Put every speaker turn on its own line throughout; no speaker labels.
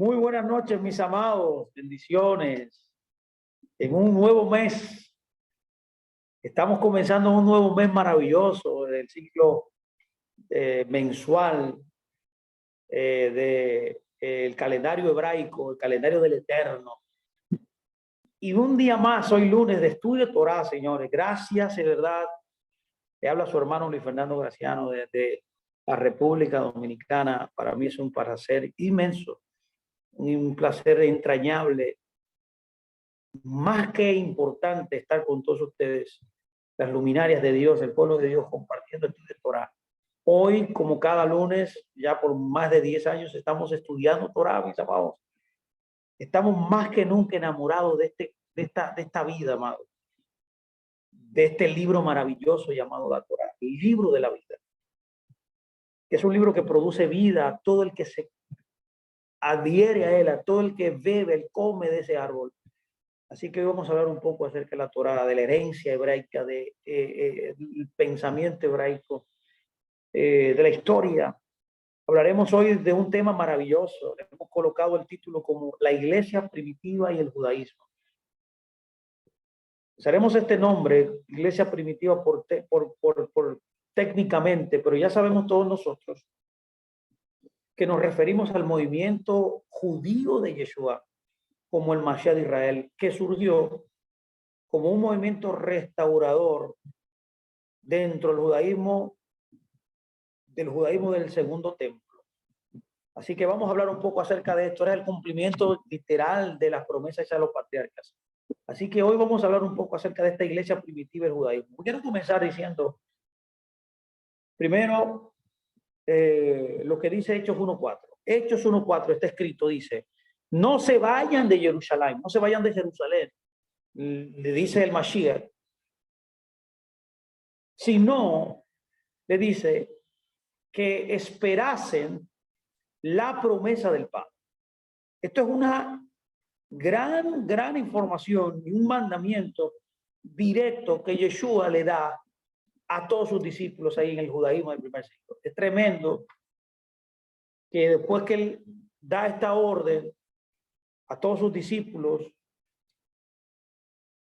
Muy buenas noches, mis amados. Bendiciones. En un nuevo mes. Estamos comenzando un nuevo mes maravilloso del ciclo mensual del calendario hebraico, el calendario del Eterno. Y un día más, hoy lunes, de estudio Torah, señores. Gracias, de verdad. Le habla su hermano Luis Fernando Graciano desde la República Dominicana. Para mí es un placer inmenso, un placer entrañable, más que importante estar con todos ustedes, las luminarias de Dios, el pueblo de Dios, compartiendo el estudio de Torah. Hoy, como cada lunes, ya por más de 10 años, estamos estudiando Torah, mis amados. Estamos más que nunca enamorados de esta vida, amados, de este libro maravilloso llamado la Torah, el libro de la vida. Es un libro que produce vida a todo el que se adhiere a él, a todo el que bebe, el come de ese árbol. Así que hoy vamos a hablar un poco acerca de la Torá, de la herencia hebraica, del pensamiento hebraico, de la historia. Hablaremos hoy de un tema maravilloso. Le hemos colocado el título como la iglesia primitiva y el judaísmo. Usaremos este nombre, iglesia primitiva, por técnicamente, pero ya sabemos todos nosotros que nos referimos al movimiento judío de Yeshua, como el Mashiach de Israel, que surgió como un movimiento restaurador dentro del judaísmo del segundo templo. Así que vamos a hablar un poco acerca de esto. Era el cumplimiento literal de las promesas a los patriarcas. Así que hoy vamos a hablar un poco acerca de esta iglesia primitiva del judaísmo. Quiero comenzar diciendo, primero, lo que dice Hechos 1.4. Hechos 1.4 está escrito, dice, no se vayan de Jerusalén, no se vayan de Jerusalén, le dice el Mashiach, sino, le dice, que esperasen la promesa del Padre. Esto es una gran información y un mandamiento directo que Yeshua le da a todos sus discípulos ahí en el judaísmo del primer siglo. Es tremendo que después que él da esta orden a todos sus discípulos,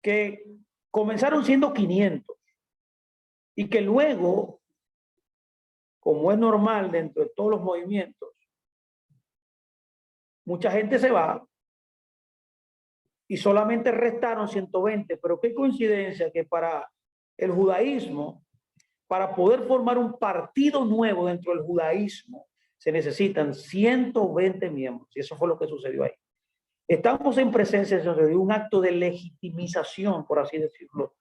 que comenzaron siendo 500 y que luego, como es normal dentro de todos los movimientos, mucha gente se va y solamente restaron 120, pero qué coincidencia que para el judaísmo, para poder formar un partido nuevo dentro del judaísmo, se necesitan 120 miembros, y eso fue lo que sucedió ahí. Estamos en presencia de un acto de legitimización, por así decirlo,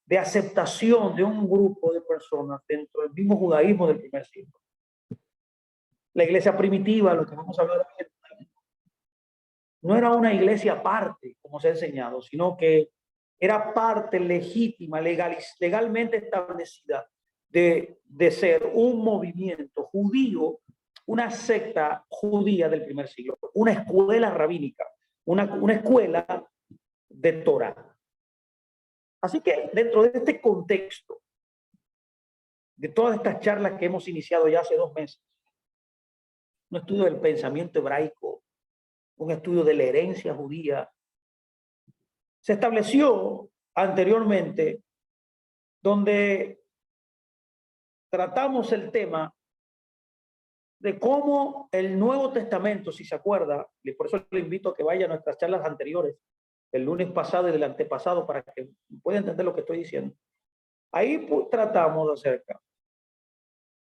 de aceptación de un grupo de personas dentro del mismo judaísmo del primer siglo. La iglesia primitiva, lo que vamos a hablar hoy, no era una iglesia aparte, como se ha enseñado, sino que era parte legítima, legalmente establecida de ser un movimiento judío, una secta judía del primer siglo, una escuela rabínica, una escuela de Torah. Así que dentro de este contexto, de todas estas charlas que hemos iniciado ya hace 2 meses, un estudio del pensamiento hebraico, un estudio de la herencia judía, se estableció anteriormente donde tratamos el tema de cómo el Nuevo Testamento, si se acuerda, y por eso le invito a que vaya a nuestras charlas anteriores, el lunes pasado y del antepasado, para que pueda entender lo que estoy diciendo. Ahí tratamos acerca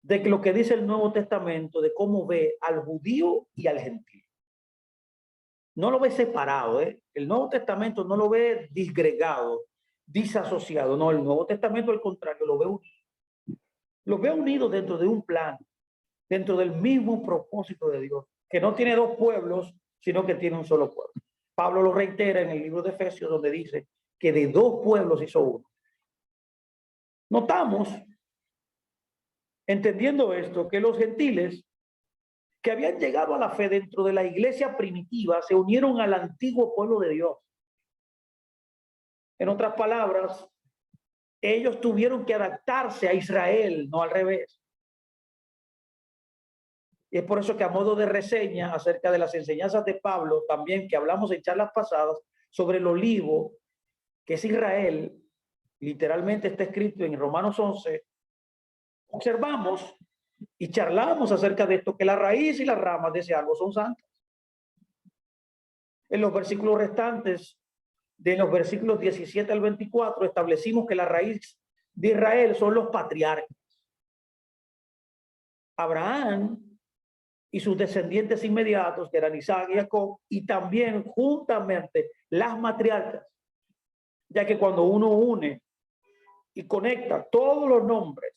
de lo que dice el Nuevo Testamento, de cómo ve al judío y al gentil. No lo ve separado, ¿eh? El Nuevo Testamento no lo ve disgregado, disasociado. No, el Nuevo Testamento, al contrario, lo ve unido. Lo ve unido dentro de un plan, dentro del mismo propósito de Dios, que no tiene 2 pueblos, sino que tiene un solo pueblo. Pablo lo reitera en el libro de Efesios, donde dice que de 2 pueblos hizo uno. Notamos, entendiendo esto, que los gentiles que habían llegado a la fe dentro de la iglesia primitiva se unieron al antiguo pueblo de Dios. En otras palabras, ellos tuvieron que adaptarse a Israel, no al revés. Y es por eso que a modo de reseña acerca de las enseñanzas de Pablo, también que hablamos en charlas pasadas sobre el olivo, que es Israel, literalmente está escrito en Romanos 11, observamos y charlamos acerca de esto, que la raíz y las ramas de ese árbol son santas. En los versículos restantes, de los versículos 17 al 24, establecimos que la raíz de Israel son los patriarcas. Abraham y sus descendientes inmediatos, que eran Isaac y Jacob, y también juntamente las matriarcas, ya que cuando uno une y conecta todos los nombres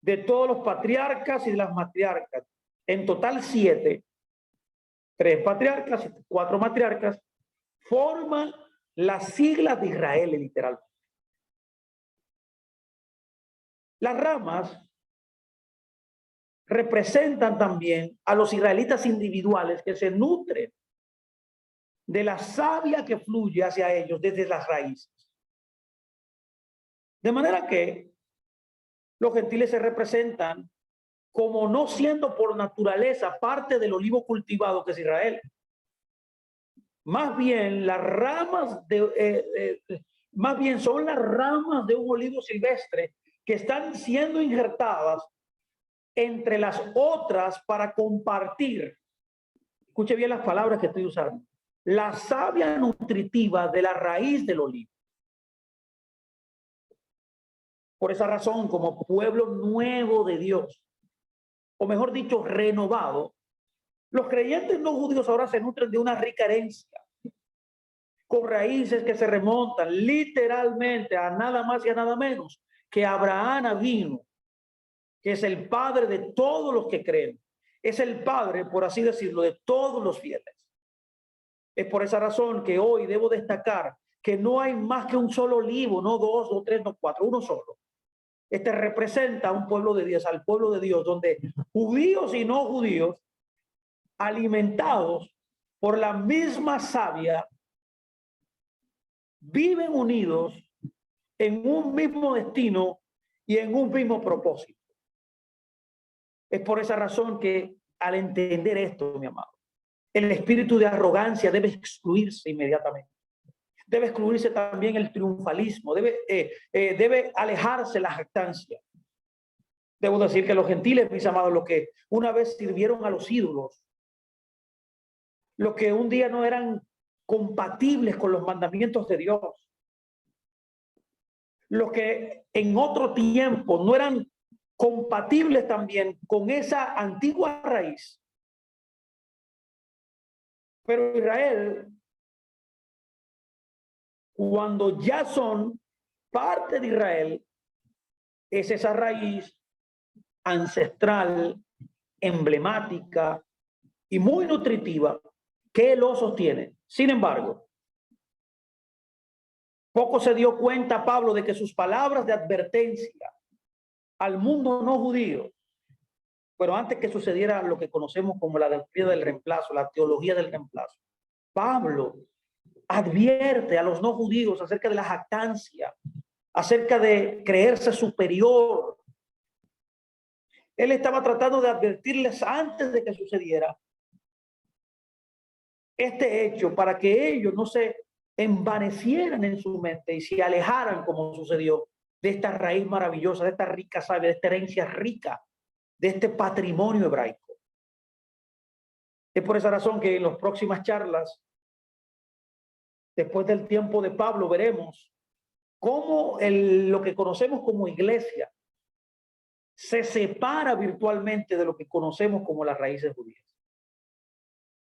de todos los patriarcas y de las matriarcas, en total 7, 3 patriarcas y 4 matriarcas, forman las siglas de Israel, literalmente. Las ramas representan también a los israelitas individuales que se nutren de la savia que fluye hacia ellos desde las raíces. De manera que los gentiles se representan como no siendo por naturaleza parte del olivo cultivado que es Israel. Más bien las ramas más bien son las ramas de un olivo silvestre que están siendo injertadas entre las otras para compartir. Escuche bien las palabras que estoy usando. La savia nutritiva de la raíz del olivo. Por esa razón, como pueblo nuevo de Dios, o mejor dicho, renovado, los creyentes no judíos ahora se nutren de una rica herencia, con raíces que se remontan literalmente a nada más y a nada menos que Abraham vino, que es el padre de todos los que creen. Es el padre, por así decirlo, de todos los fieles. Es por esa razón que hoy debo destacar que no hay más que un solo olivo, no 2, no 3, no 4, uno solo. Este representa a un pueblo de Dios, al pueblo de Dios, donde judíos y no judíos, alimentados por la misma savia, viven unidos en un mismo destino y en un mismo propósito. Es por esa razón que al entender esto, mi amado, el espíritu de arrogancia debe excluirse inmediatamente. Debe excluirse también el triunfalismo, debe alejarse la jactancia. Debo decir que los gentiles, mis amados, los que una vez sirvieron a los ídolos, los que un día no eran compatibles con los mandamientos de Dios, los que en otro tiempo no eran compatibles también con esa antigua raíz. Pero Israel, cuando ya son parte de Israel, es esa raíz ancestral, emblemática y muy nutritiva que lo sostiene. Sin embargo, poco se dio cuenta Pablo de que sus palabras de advertencia al mundo no judío, pero antes que sucediera lo que conocemos como la doctrina del reemplazo, la teología del reemplazo, Pablo advierte a los no judíos acerca de la jactancia, acerca de creerse superior. Él estaba tratando de advertirles antes de que sucediera este hecho para que ellos no se envanecieran en su mente y se alejaran, como sucedió, de esta raíz maravillosa, de esta rica savia, de esta herencia rica, de este patrimonio hebraico. Es por esa razón que en las próximas charlas, después del tiempo de Pablo, veremos cómo lo que conocemos como iglesia se separa virtualmente de lo que conocemos como las raíces judías.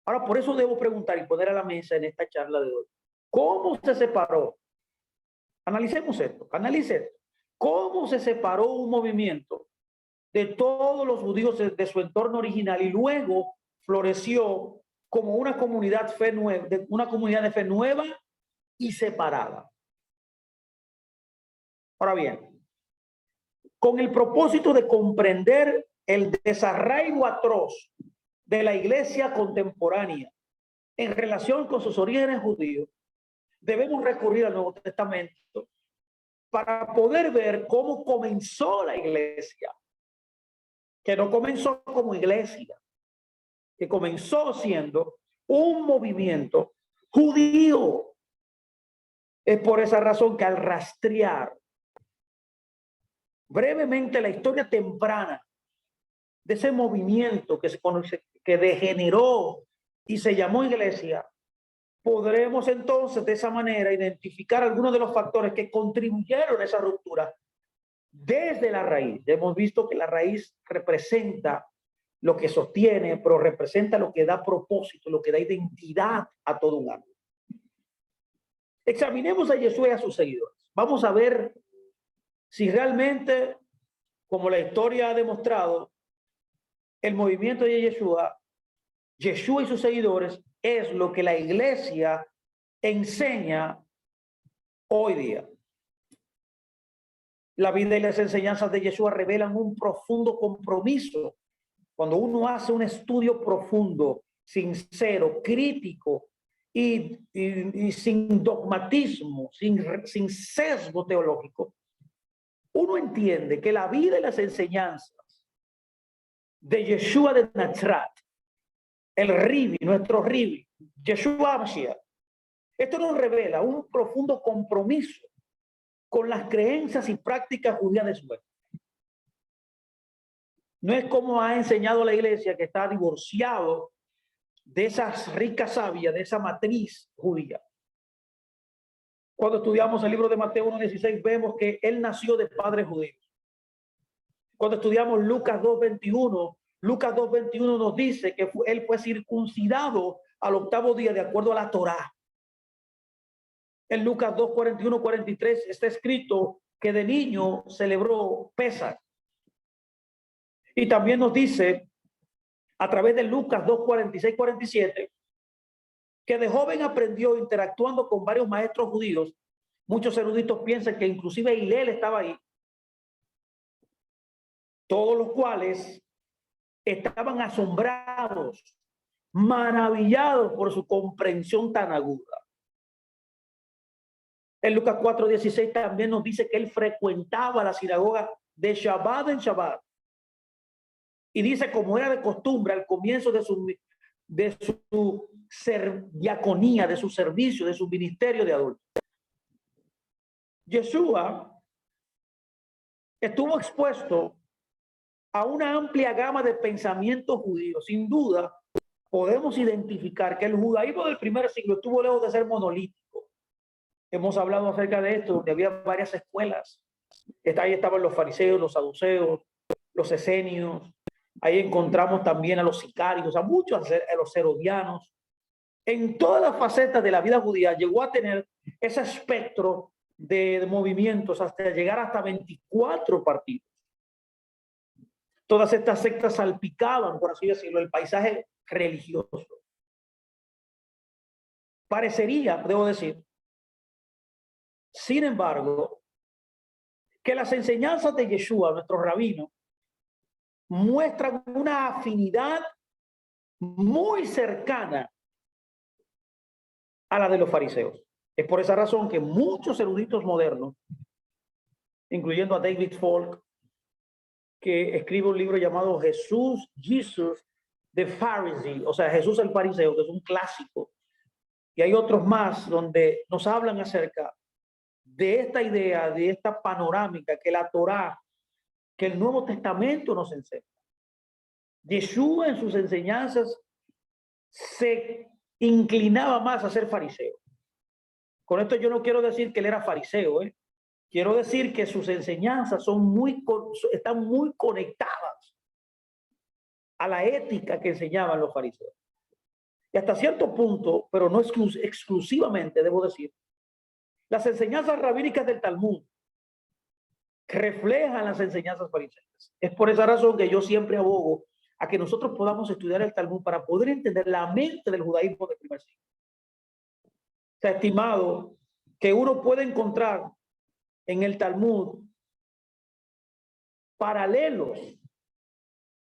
Ahora, por eso debo preguntar y poner a la mesa en esta charla de hoy, ¿cómo se separó? Analicemos esto, analice esto. ¿Cómo se separó un movimiento de todos los judíos de su entorno original y luego floreció como una comunidad de fe nueva y separada? Ahora bien, con el propósito de comprender el desarraigo atroz de la iglesia contemporánea en relación con sus orígenes judíos, debemos recurrir al Nuevo Testamento para poder ver cómo comenzó la iglesia. que no comenzó como iglesia, que comenzó siendo un movimiento judío. Es por esa razón que al rastrear brevemente la historia temprana de ese movimiento que se conoce, que degeneró y se llamó iglesia, podremos entonces de esa manera identificar algunos de los factores que contribuyeron a esa ruptura desde la raíz. Hemos visto que la raíz representa lo que sostiene, pero representa lo que da propósito, lo que da identidad a todo un árbol. Examinemos a Yeshua y a sus seguidores. Vamos a ver si realmente, como la historia ha demostrado, el movimiento de Yeshua y sus seguidores es lo que la iglesia enseña hoy día. La vida y las enseñanzas de Yeshua revelan un profundo compromiso. Cuando uno hace un estudio profundo, sincero, crítico y sin dogmatismo, sin sesgo teológico, uno entiende que la vida y las enseñanzas de Yeshua de Nazaret, el Ribi, nuestro Ribi, Yeshua Mashiach, esto nos revela un profundo compromiso con las creencias y prácticas judías de su época. No es como ha enseñado la iglesia, que está divorciado de esas ricas sabias, de esa matriz judía. Cuando estudiamos el libro de Mateo 1:16, vemos que él nació de padres judíos. Cuando estudiamos Lucas 2:21 nos dice que él fue circuncidado al 8º día de acuerdo a la Torá. En Lucas 2:41-43 está escrito que de niño celebró Pesach. Y también nos dice a través de Lucas 2:46-47 que de joven aprendió interactuando con varios maestros judíos. Muchos eruditos piensan que inclusive Hillel estaba ahí, todos los cuales estaban asombrados, maravillados por su comprensión tan aguda. En Lucas 4:16 también nos dice que él frecuentaba la sinagoga de Shabbat en Shabbat. Y dice, como era de costumbre, al comienzo de su diaconía, de su servicio, de su ministerio de adultos. Yeshua estuvo expuesto a una amplia gama de pensamientos judíos. Sin duda, podemos identificar que el judaísmo del primer siglo estuvo lejos de ser monolítico. Hemos hablado acerca de esto, donde había varias escuelas. Ahí estaban los fariseos, los saduceos, los esenios. Ahí encontramos también a los sicarios, a muchos, a los herodianos. En todas las facetas de la vida judía llegó a tener ese espectro de movimientos hasta llegar hasta 24 partidos. Todas estas sectas salpicaban, por así decirlo, el paisaje religioso. Parecería, debo decir, sin embargo, que las enseñanzas de Yeshua, nuestro rabino, muestran una afinidad muy cercana a la de los fariseos. Es por esa razón que muchos eruditos modernos, incluyendo a David Falk, que escribe un libro llamado Jesus the Pharisee, o sea, Jesús el fariseo, que es un clásico, y hay otros más donde nos hablan acerca de esta idea, de esta panorámica que la Torá, que el Nuevo Testamento nos enseña. Yeshua en sus enseñanzas se inclinaba más a ser fariseo. Con esto yo no quiero decir que él era fariseo, Quiero decir que sus enseñanzas están muy conectadas a la ética que enseñaban los fariseos. Y hasta cierto punto, pero no exclusivamente, debo decir, las enseñanzas rabínicas del Talmud reflejan las enseñanzas fariseas. Es por esa razón que yo siempre abogo a que nosotros podamos estudiar el Talmud para poder entender la mente del judaísmo del primer siglo. Se ha estimado que uno puede encontrar en el Talmud paralelos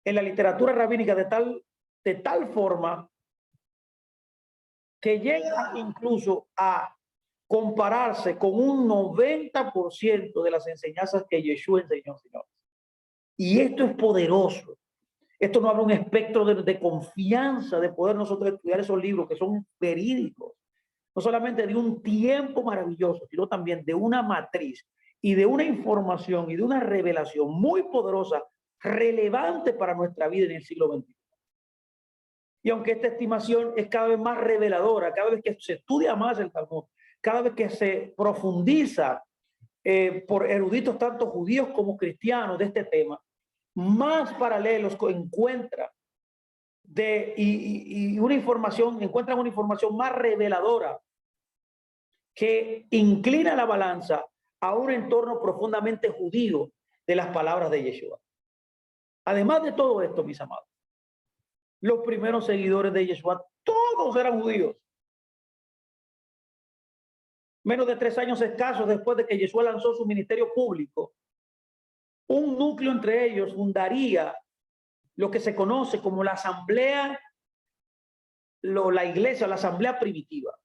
en la literatura rabínica de tal forma que llega incluso a compararse con un 90% de las enseñanzas que Yeshua enseñó, señores. Y esto es poderoso, Esto nos abre un espectro de confianza de poder nosotros estudiar esos libros que son verídicos. No solamente de un tiempo maravilloso, sino también de una matriz y de una información y de una revelación muy poderosa, relevante para nuestra vida en el siglo XXI. Y aunque esta estimación es cada vez más reveladora, cada vez que se estudia más el Talmud, cada vez que se profundiza por eruditos tanto judíos como cristianos de este tema, más paralelos encuentra y una información, encuentran una información más reveladora que inclina la balanza a un entorno profundamente judío de las palabras de Yeshua. Además de todo esto, mis amados, los primeros seguidores de Yeshua, todos eran judíos. Menos de 3 años escasos después de que Yeshua lanzó su ministerio público, un núcleo entre ellos fundaría lo que se conoce como la asamblea, la iglesia, la asamblea primitiva.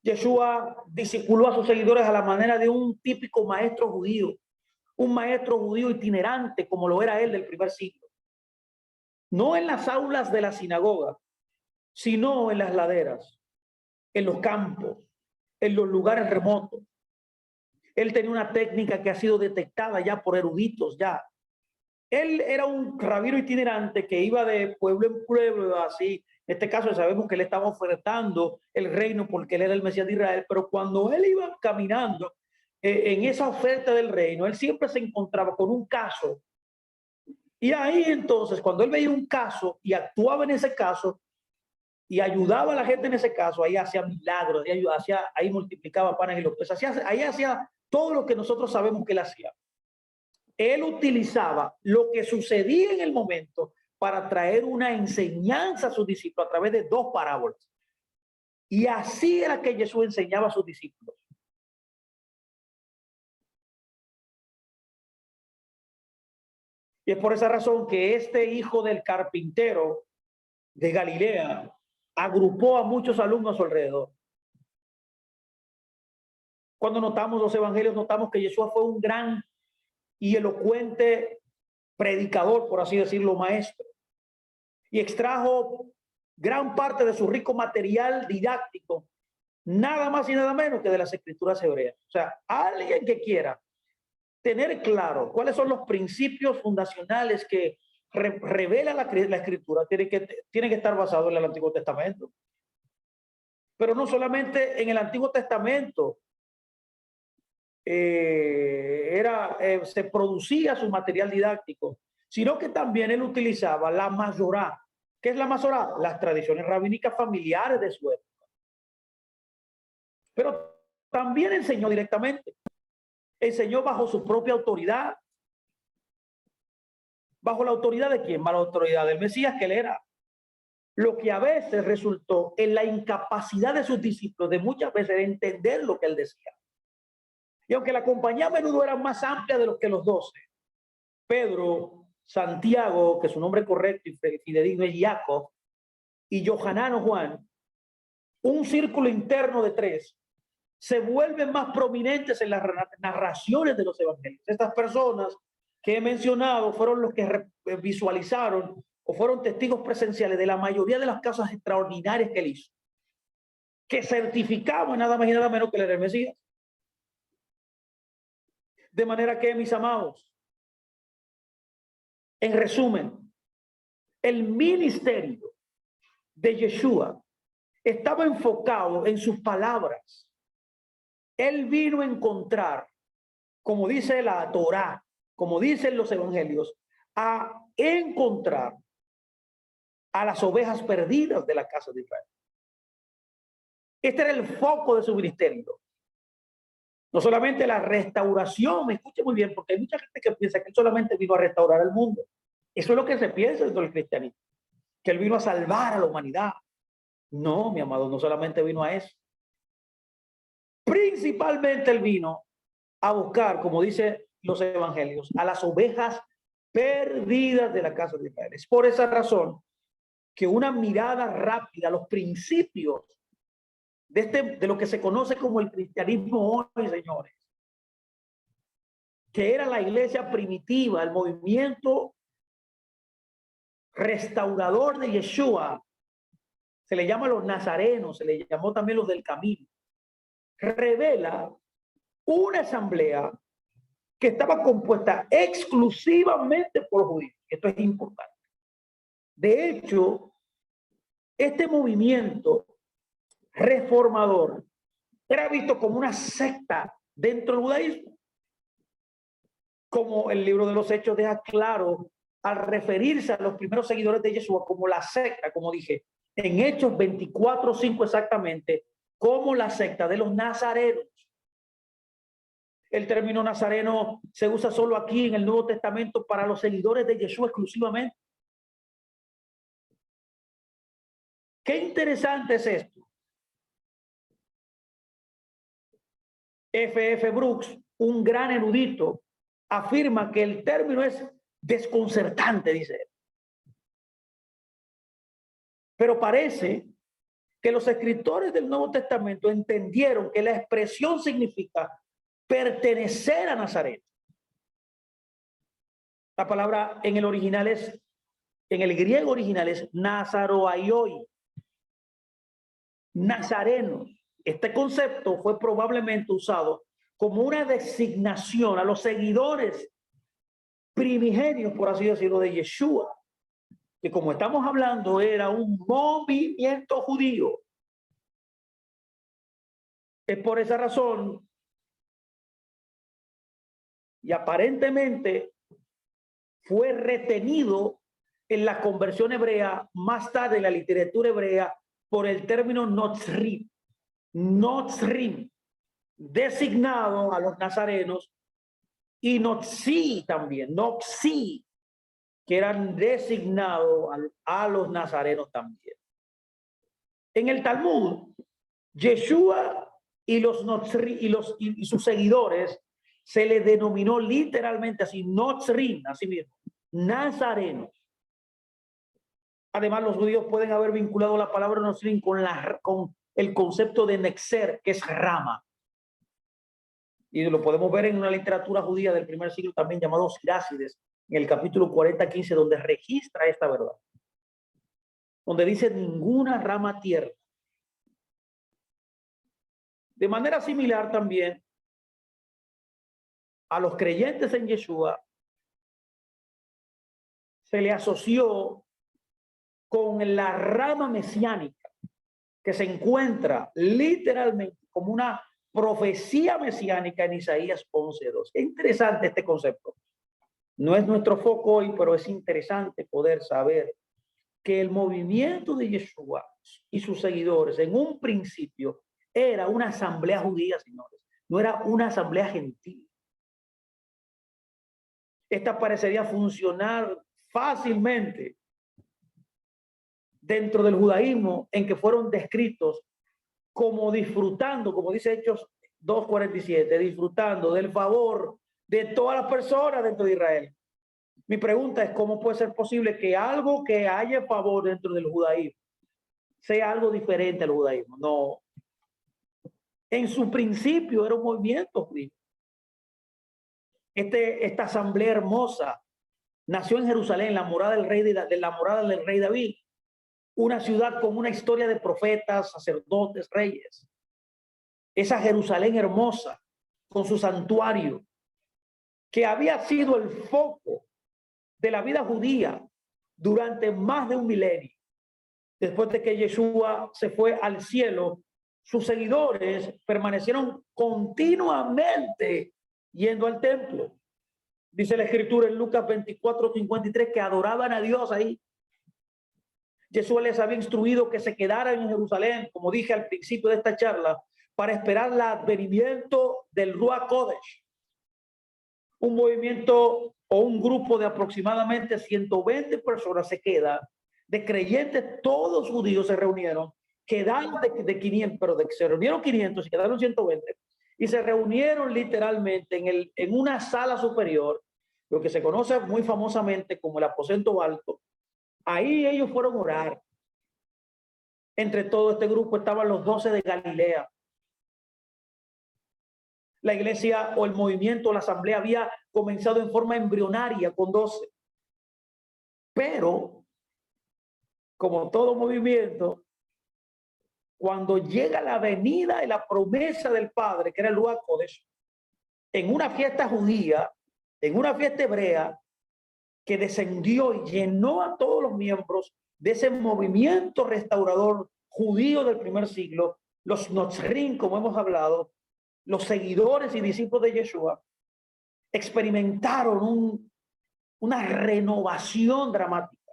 Yeshua discipuló a sus seguidores a la manera de un típico maestro judío, un maestro judío itinerante como lo era él del primer siglo. No en las aulas de la sinagoga, sino en las laderas, en los campos, en los lugares remotos. Él tenía una técnica que ha sido detectada ya por eruditos ya. Él era un rabino itinerante que iba de pueblo en pueblo, así. En este caso sabemos que él estaba ofertando el reino porque él era el Mesías de Israel, pero cuando él iba caminando en esa oferta del reino, él siempre se encontraba con un caso. Y ahí entonces, cuando él veía un caso y actuaba en ese caso y ayudaba a la gente en ese caso, ahí hacía milagros, ahí multiplicaba panes y los peces, ahí hacía todo lo que nosotros sabemos que él hacía. Él utilizaba lo que sucedía en el momento para traer una enseñanza a sus discípulos a través de 2 parábolas. Y así era que Jesús enseñaba a sus discípulos. Y es por esa razón que este hijo del carpintero de Galilea agrupó a muchos alumnos a su alrededor. Cuando notamos los evangelios, notamos que Jesús fue un gran y elocuente predicador, por así decirlo, maestro. Y extrajo gran parte de su rico material didáctico, nada más y nada menos que de las escrituras hebreas. O sea, alguien que quiera tener claro cuáles son los principios fundacionales que revela la escritura, tiene que estar basado en el Antiguo Testamento. Pero no solamente en el Antiguo Testamento se producía su material didáctico, sino que también él utilizaba la Masorá. ¿Qué es la Masorá? Las tradiciones rabínicas familiares de su época. Pero también enseñó directamente. Enseñó bajo su propia autoridad. ¿Bajo la autoridad de quién? Bajo la autoridad del Mesías que él era. Lo que a veces resultó en la incapacidad de sus discípulos de muchas veces de entender lo que él decía. Y aunque la compañía a menudo era más amplia de lo que los 12, Pedro, Santiago, que su nombre correcto y fidedigno es Jacob, y Johanán o Juan, un círculo interno de 3, se vuelven más prominentes en las narraciones de los evangelios. Estas personas que he mencionado fueron los que visualizaron o fueron testigos presenciales de la mayoría de las cosas extraordinarias que él hizo, que certificaban nada más y nada menos que él era el Mesías. De manera que, mis amados, en resumen, el ministerio de Yeshua estaba enfocado en sus palabras. Él vino a encontrar, como dice la Torá, como dicen los evangelios, a encontrar a las ovejas perdidas de la casa de Israel. Este era el foco de su ministerio. No solamente la restauración, me escuche muy bien, porque hay mucha gente que piensa que él solamente vino a restaurar al mundo. Eso es lo que se piensa dentro del cristianismo, que él vino a salvar a la humanidad. No, mi amado, no solamente vino a eso. Principalmente él vino a buscar, como dice los evangelios, a las ovejas perdidas de la casa de Israel. Es por esa razón que una mirada rápida a los principios de lo que se conoce como el cristianismo hoy, señores, que era la iglesia primitiva, el movimiento restaurador de Yeshua, se le llama los nazarenos, se le llamó también los del camino, revela una asamblea que estaba compuesta exclusivamente por judíos. Esto es importante. De hecho, este movimiento reformador era visto como una secta dentro del judaísmo. Como el libro de los Hechos deja claro al referirse a los primeros seguidores de Yeshua como la secta, como dije, en Hechos 24:5 exactamente, como la secta de los nazarenos. El término nazareno se usa solo aquí en el Nuevo Testamento para los seguidores de Yeshua exclusivamente. Qué interesante es esto. F.F. Brooks, un gran erudito, afirma que el término es desconcertante, dice él. Pero parece que los escritores del Nuevo Testamento entendieron que la expresión significa pertenecer a Nazaret. La palabra en el original es, en el griego original es nazaroaioi, nazarenos. Este concepto fue probablemente usado como una designación a los seguidores primigenios, por así decirlo, de Yeshua, que como estamos hablando era un movimiento judío. Es por esa razón, y aparentemente fue retenido en la conversión hebrea, más tarde en la literatura hebrea, por el término notzrim. Notzrim, designado a los nazarenos, y notzi también, noxi, que eran designados a los nazarenos también. En el Talmud, Yeshua y los notzri, y sus seguidores se le denominó literalmente así, notzrim, así mismo, nazarenos. Además, los judíos pueden haber vinculado la palabra notzrim con el concepto de nexer, que es rama. Y lo podemos ver en una literatura judía del primer siglo también llamado Sirácides, en el capítulo 40:15, donde registra esta verdad. Donde dice ninguna rama tierna. De manera similar también a los creyentes en Yeshua se le asoció con la rama mesiánica que se encuentra literalmente como una profecía mesiánica en Isaías 11:2. Es interesante este concepto. No es nuestro foco hoy, pero es interesante poder saber que el movimiento de Yeshua y sus seguidores en un principio era una asamblea judía, señores. No era una asamblea gentil. Esta parecería funcionar fácilmente dentro del judaísmo, en que fueron descritos como disfrutando, como dice Hechos 2:47, disfrutando del favor de todas las personas dentro de Israel. Mi pregunta es, ¿cómo puede ser posible que algo que haya favor dentro del judaísmo sea algo diferente al judaísmo? No. En su principio era un movimiento judío. Esta asamblea hermosa nació en Jerusalén, la morada del rey David, una ciudad con una historia de profetas, sacerdotes, reyes. Esa Jerusalén hermosa, con su santuario, que había sido el foco de la vida judía durante más de un milenio. Después de que Yeshua se fue al cielo, sus seguidores permanecieron continuamente yendo al templo. Dice la escritura en Lucas 24:53 que adoraban a Dios ahí. Yeshua les había instruido que se quedaran en Jerusalén, como dije al principio de esta charla, para esperar el advenimiento del Ruach Kodesh. Un movimiento o un grupo de aproximadamente 120 personas se queda, de creyentes, todos judíos se reunieron, quedaron de 500, pero se reunieron 500 y quedaron 120, y se reunieron literalmente en una sala superior, lo que se conoce muy famosamente como el aposento alto. Ahí ellos fueron a orar. Entre todo este grupo estaban los 12 de Galilea. La iglesia o el movimiento, la asamblea había comenzado en forma embrionaria con 12. Pero como todo movimiento, cuando llega la venida y la promesa del Padre, que era el Ruach Kodesh, en una fiesta judía, en una fiesta hebrea, que descendió y llenó a todos los miembros de ese movimiento restaurador judío del primer siglo, los Notzrim, como hemos hablado, los seguidores y discípulos de Yeshua, experimentaron una renovación dramática.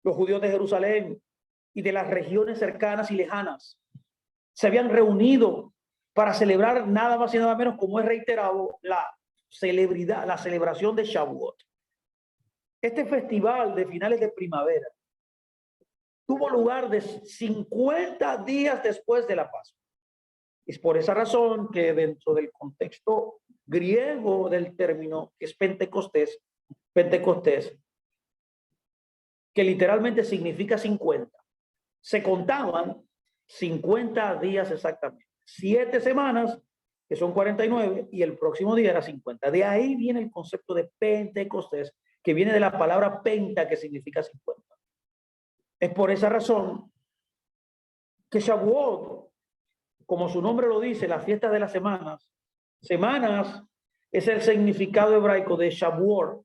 Los judíos de Jerusalén y de las regiones cercanas y lejanas se habían reunido para celebrar nada más y nada menos, como es reiterado, la celebración de Shavuot. Este festival de finales de primavera tuvo lugar de 50 días después de la Pascua. Es por esa razón que dentro del contexto griego del término, que es Pentecostés, que literalmente significa 50, se contaban 50 días exactamente, 7 semanas, que son 49, y el próximo día era 50. De ahí viene el concepto de Pentecostés, que viene de la palabra penta, que significa 50. Es por esa razón que Shavuot, como su nombre lo dice, la fiesta de las semanas, es el significado hebraico de Shavuot,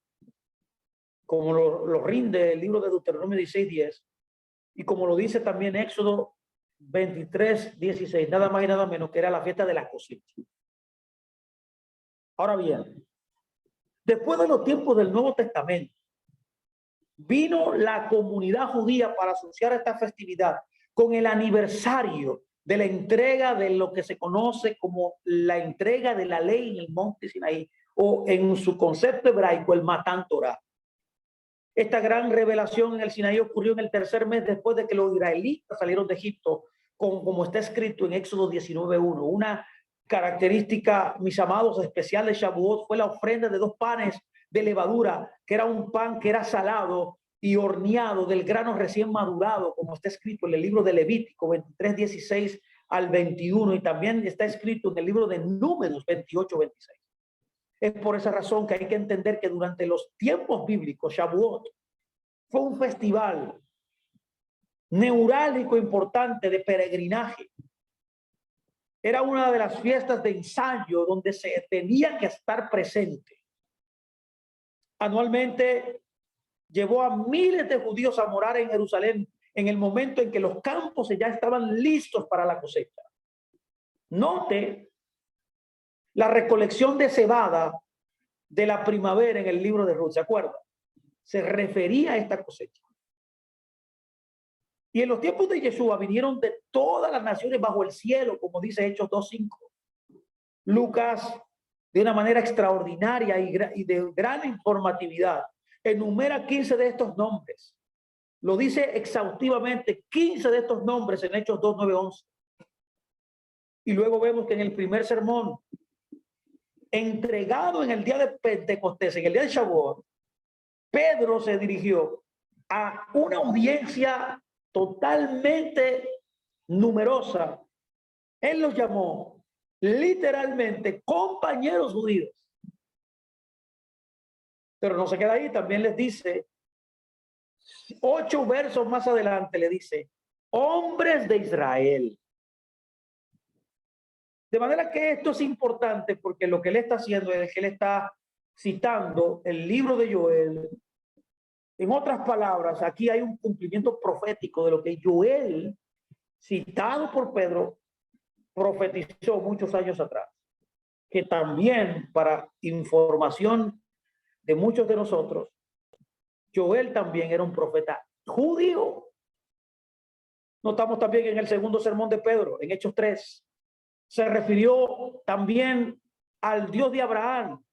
como lo rinde el libro de Deuteronomio 16:10, y como lo dice también Éxodo 23:16, nada más y nada menos, que era la fiesta de las cosechas. Ahora bien, después de los tiempos del Nuevo Testamento, vino la comunidad judía para asociar esta festividad con el aniversario de la entrega de lo que se conoce como la entrega de la ley en el monte Sinaí, o en su concepto hebraico, el Matán Torah. Esta gran revelación en el Sinaí ocurrió en el tercer mes después de que los israelitas salieron de Egipto, como está escrito en Éxodo 19:1. Una característica, mis amados, especial de Shavuot fue la ofrenda de 2 panes de levadura, que era un pan que era salado y horneado del grano recién madurado, como está escrito en el libro de Levítico 23:16 al 21, y también está escrito en el libro de Números 28:26. Es por esa razón que hay que entender que durante los tiempos bíblicos, Shavuot fue un festival neurálgico importante de peregrinaje. Era una de las fiestas de ensayo donde se tenía que estar presente. Anualmente llevó a miles de judíos a morar en Jerusalén en el momento en que los campos ya estaban listos para la cosecha. Note la recolección de cebada de la primavera en el libro de Ruth, ¿se acuerda? Se refería a esta cosecha. Y en los tiempos de Yeshua vinieron de todas las naciones bajo el cielo, como dice Hechos 2:5. Lucas, de una manera extraordinaria y de gran informatividad, enumera 15 de estos nombres. Lo dice exhaustivamente, 15 de estos nombres en Hechos 2, 9, 11. Y luego vemos que en el primer sermón, entregado en el día de Pentecostés, en el día de Shavuot, Pedro se dirigió a una audiencia totalmente numerosa. Él los llamó literalmente compañeros judíos. Pero no se queda ahí, también les dice, 8 versos más adelante le dice, hombres de Israel. De manera que esto es importante porque lo que él está haciendo es que él está citando el libro de Joel. En otras palabras, aquí hay un cumplimiento profético de lo que Joel, citado por Pedro, profetizó muchos años atrás. Que también, para información de muchos de nosotros, Joel también era un profeta judío. Notamos también en el segundo sermón de Pedro, en Hechos 3, se refirió también al Dios de Abraham,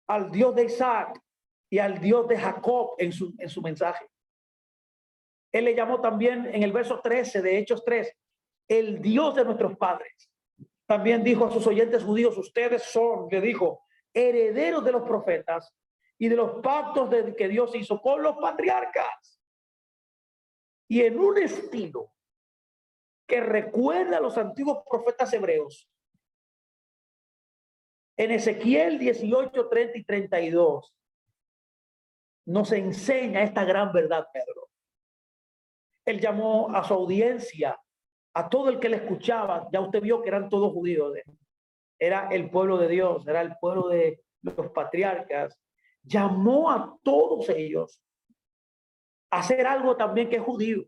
al Dios de Isaac y al Dios de Jacob en su mensaje. Él le llamó también en el verso 13 de Hechos 3, el Dios de nuestros padres. También dijo a sus oyentes judíos, ustedes son, le dijo, herederos de los profetas y de los pactos que Dios hizo con los patriarcas. Y en un estilo que recuerda a los antiguos profetas hebreos, en Ezequiel 18, 30 y 32, nos enseña esta gran verdad, Pedro. Él llamó a su audiencia, a todo el que le escuchaba. Ya usted vio que eran todos judíos. Era el pueblo de Dios, era el pueblo de los patriarcas. Llamó a todos ellos a hacer algo también que es judío.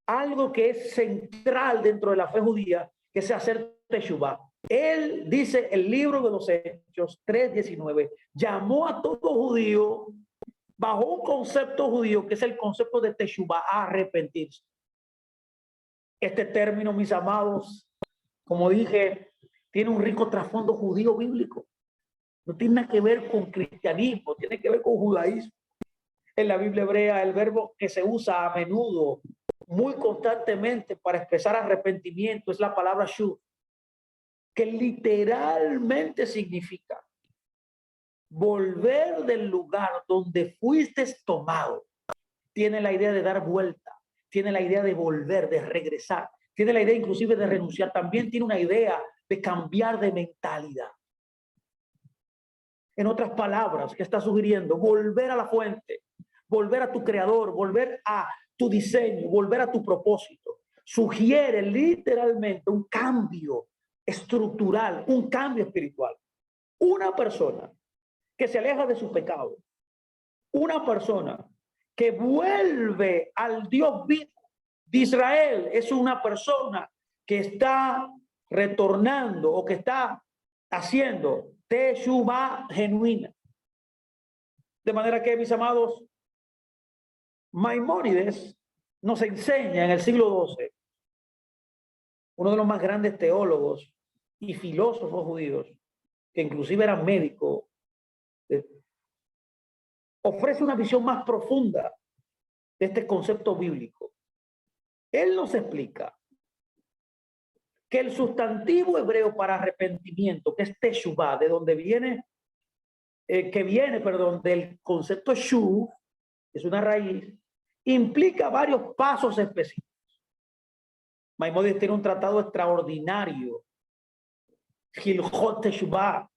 Algo que es central dentro de la fe judía, que es hacer teshuvá. Él dice, el libro de los Hechos 3:19, llamó a todo judío bajo un concepto judío que es el concepto de teshuvá, a arrepentirse. Este término, mis amados, como dije, tiene un rico trasfondo judío bíblico. No tiene nada que ver con cristianismo, tiene que ver con judaísmo. En la Biblia hebrea, el verbo que se usa a menudo, muy constantemente para expresar arrepentimiento, es la palabra shuv, que literalmente significa volver del lugar donde fuiste tomado. Tiene la idea de dar vuelta, tiene la idea de volver, de regresar, tiene la idea inclusive de renunciar, también tiene una idea de cambiar de mentalidad. En otras palabras, ¿qué está sugiriendo? Volver a la fuente, volver a tu creador, volver a tu diseño, volver a tu propósito. Sugiere literalmente un cambio estructural, un cambio espiritual. Una persona que se aleja de su pecado, una persona que vuelve al Dios vivo de Israel, es una persona que está retornando o que está haciendo teshuvá genuina. De manera que, mis amados, Maimónides nos enseña en el siglo XII, uno de los más grandes teólogos y filósofos judíos, que inclusive era médico, ofrece una visión más profunda de este concepto bíblico. Él nos explica que el sustantivo hebreo para arrepentimiento, que es teshuvá, de donde viene, del concepto shuv, es una raíz, implica varios pasos específicos. Maimónides tiene un tratado extraordinario, Hilchot Teshuvah,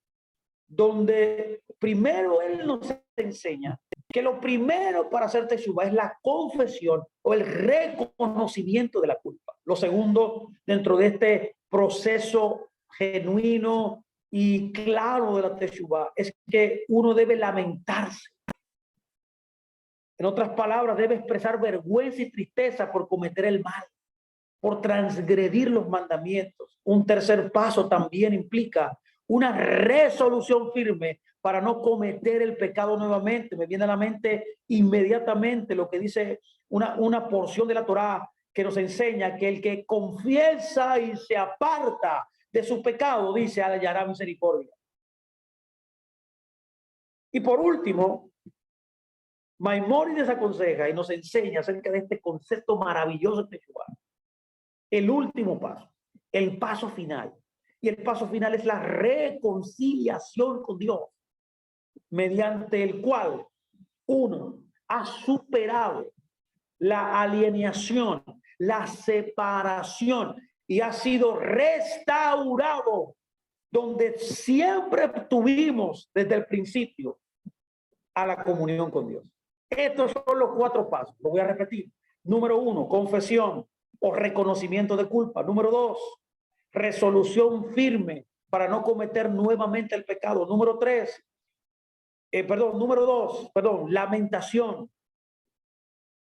donde primero él nos enseña que lo primero para hacer teshuvá es la confesión o el reconocimiento de la culpa. Lo segundo, dentro de este proceso genuino y claro de la teshuvá, es que uno debe lamentarse. En otras palabras, debe expresar vergüenza y tristeza por cometer el mal, por transgredir los mandamientos. Un tercer paso también implica una resolución firme para no cometer el pecado nuevamente. Me viene a la mente inmediatamente lo que dice una porción de la Torá que nos enseña que el que confiesa y se aparta de su pecado, dice, hallará misericordia. Y por último, Maimónides aconseja y nos enseña acerca de este concepto maravilloso de Teshuvá. El último paso, el paso final. Y el paso final es la reconciliación con Dios, mediante el cual uno ha superado la alienación, la separación y ha sido restaurado donde siempre tuvimos desde el principio a la comunión con Dios. Estos son los 4 pasos. Lo voy a repetir. Número 1, confesión o reconocimiento de culpa. Número 2, resolución firme para no cometer nuevamente el pecado. Número 2, lamentación.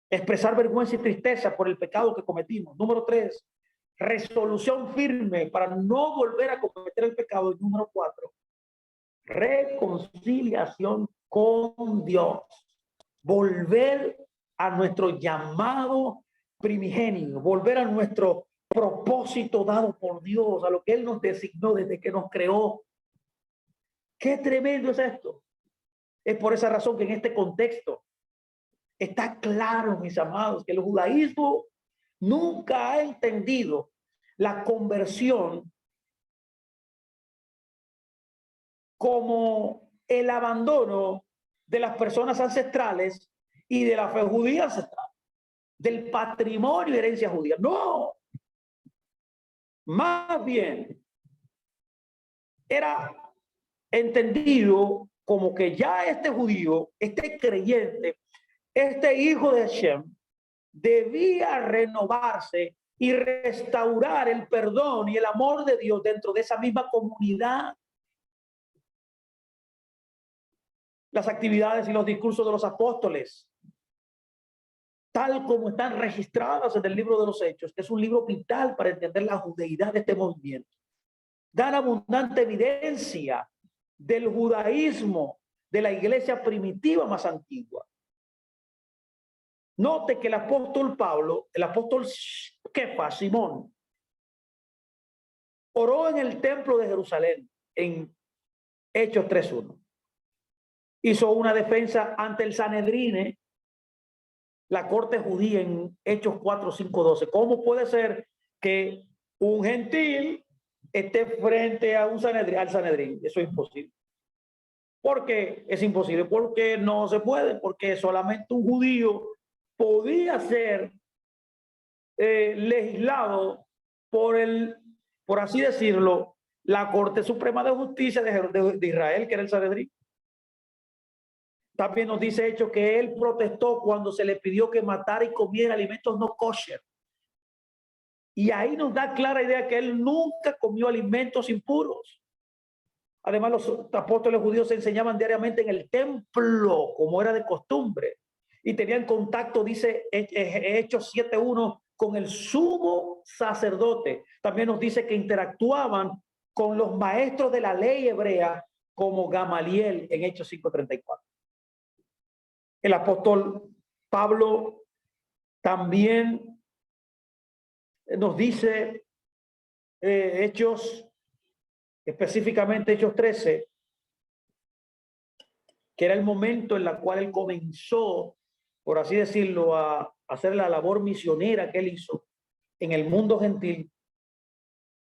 Expresar vergüenza y tristeza por el pecado que cometimos. Número 3, resolución firme para no volver a cometer el pecado. Y número 4, reconciliación con Dios. Volver a nuestro llamado primigenio, volver a nuestro propósito dado por Dios, a lo que Él nos designó desde que nos creó. Qué tremendo es esto. Es por esa razón que en este contexto está claro, mis amados, que el judaísmo nunca ha entendido la conversión como el abandono de las personas ancestrales y de la fe judía ancestral, del patrimonio y herencia judía. No, más bien era entendido como que ya este judío, este creyente, este hijo de Hashem, debía renovarse y restaurar el perdón y el amor de Dios dentro de esa misma comunidad. Las actividades y los discursos de los apóstoles, tal como están registradas en el libro de los Hechos, que es un libro vital para entender la judeidad de este movimiento, dan abundante evidencia del judaísmo de la iglesia primitiva más antigua. Note que el apóstol Pablo, el apóstol Kefa, Simón, oró en el templo de Jerusalén en Hechos 3:1. Hizo una defensa ante el Sanedrine, la corte judía, en Hechos 4:5-12. ¿Cómo puede ser que un gentil esté frente a un Sanedrín, al Sanedrín? Eso es imposible. ¿Por qué es imposible? Porque no se puede, porque solamente un judío podía ser legislado por así decirlo, la Corte Suprema de Justicia de Israel, que era el Sanedrín. También nos dice Hechos que él protestó cuando se le pidió que matara y comiera alimentos no kosher. Y ahí nos da clara idea que él nunca comió alimentos impuros. Además, los apóstoles judíos se enseñaban diariamente en el templo, como era de costumbre, y tenían contacto, dice Hechos 7:1, con el sumo sacerdote. También nos dice que interactuaban con los maestros de la ley hebrea, como Gamaliel en Hechos 5:34. El apóstol Pablo también nos dice, específicamente Hechos 13, que era el momento en el cual él comenzó, por así decirlo, a hacer la labor misionera que él hizo en el mundo gentil.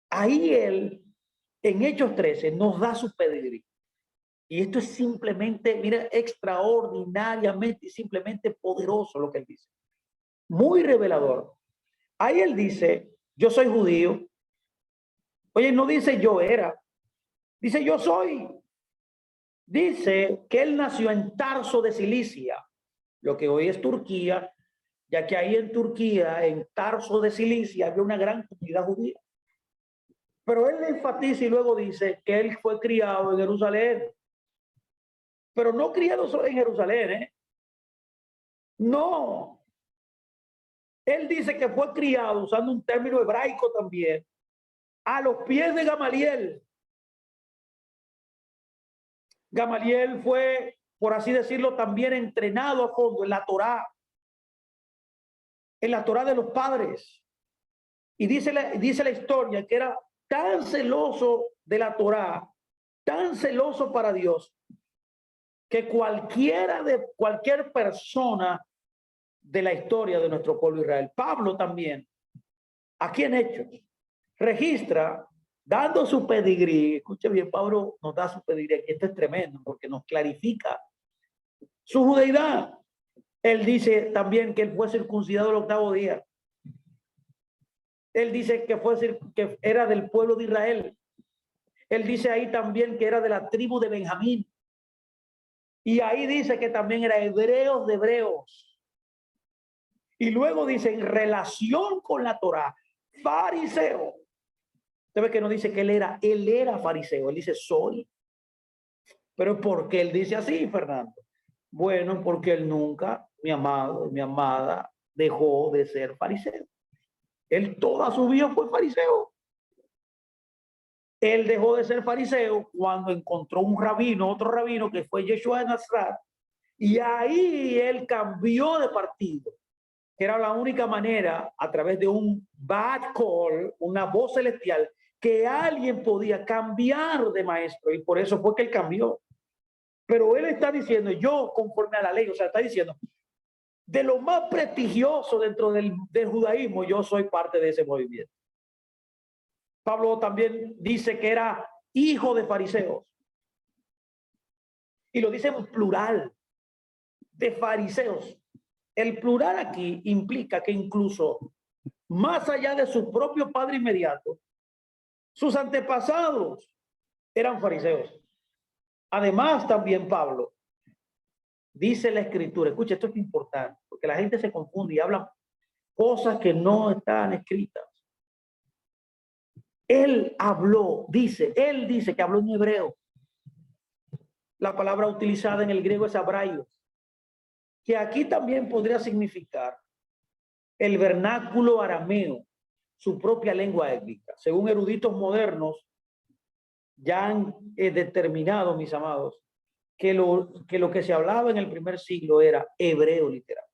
Ahí él, en Hechos 13, nos da su pedigrí. Y esto es simplemente, mira, extraordinariamente y simplemente poderoso lo que él dice. Muy revelador. Ahí él dice, yo soy judío. Oye, no dice yo era, dice yo soy. Dice que él nació en Tarso de Cilicia, lo que hoy es Turquía, ya que ahí en Turquía, en Tarso de Cilicia, había una gran comunidad judía. Pero él enfatiza y luego dice que él fue criado en Jerusalén. Pero no criado solo en Jerusalén, ¿eh? No. Él dice que fue criado, usando un término hebraico también, a los pies de Gamaliel. Gamaliel fue, por así decirlo, también entrenado a fondo en la Torá de los padres. Y dice la historia que era tan celoso de la Torá, tan celoso para Dios, que cualquier persona de la historia de nuestro pueblo Israel, Pablo también, aquí en Hechos, registra, dando su pedigrí. Escuche bien, Pablo nos da su pedigrí, aquí esto es tremendo, porque nos clarifica su judeidad. Él dice también que él fue circuncidado el 8º día. Él dice que era del pueblo de Israel. Él dice ahí también que era de la tribu de Benjamín. Y ahí dice que también era hebreos de hebreos. Y luego dice, en relación con la Torá, fariseo. Usted ve que no dice que él era fariseo, él dice soy. Pero ¿por qué él dice así, Fernando? Bueno, porque él nunca, mi amado, mi amada, dejó de ser fariseo. Él toda su vida fue fariseo. Él dejó de ser fariseo cuando encontró un rabino, otro rabino, que fue Yeshua de Nazaret, y ahí él cambió de partido, que era la única manera, a través de un bad call, una voz celestial, que alguien podía cambiar de maestro, y por eso fue que él cambió. Pero él está diciendo, yo conforme a la ley, o sea, está diciendo, de lo más prestigioso dentro del judaísmo, yo soy parte de ese movimiento. Pablo también dice que era hijo de fariseos. Y lo dice en plural, de fariseos. El plural aquí implica que incluso más allá de su propio padre inmediato, sus antepasados eran fariseos. Además, también Pablo dice la Escritura, escucha, esto es importante, porque la gente se confunde y habla cosas que no están escritas. Él dice que habló en hebreo. La palabra utilizada en el griego es abraio, que aquí también podría significar el vernáculo arameo, su propia lengua étnica. Según eruditos modernos, ya han determinado, mis amados, que lo que se hablaba en el primer siglo era hebreo literal.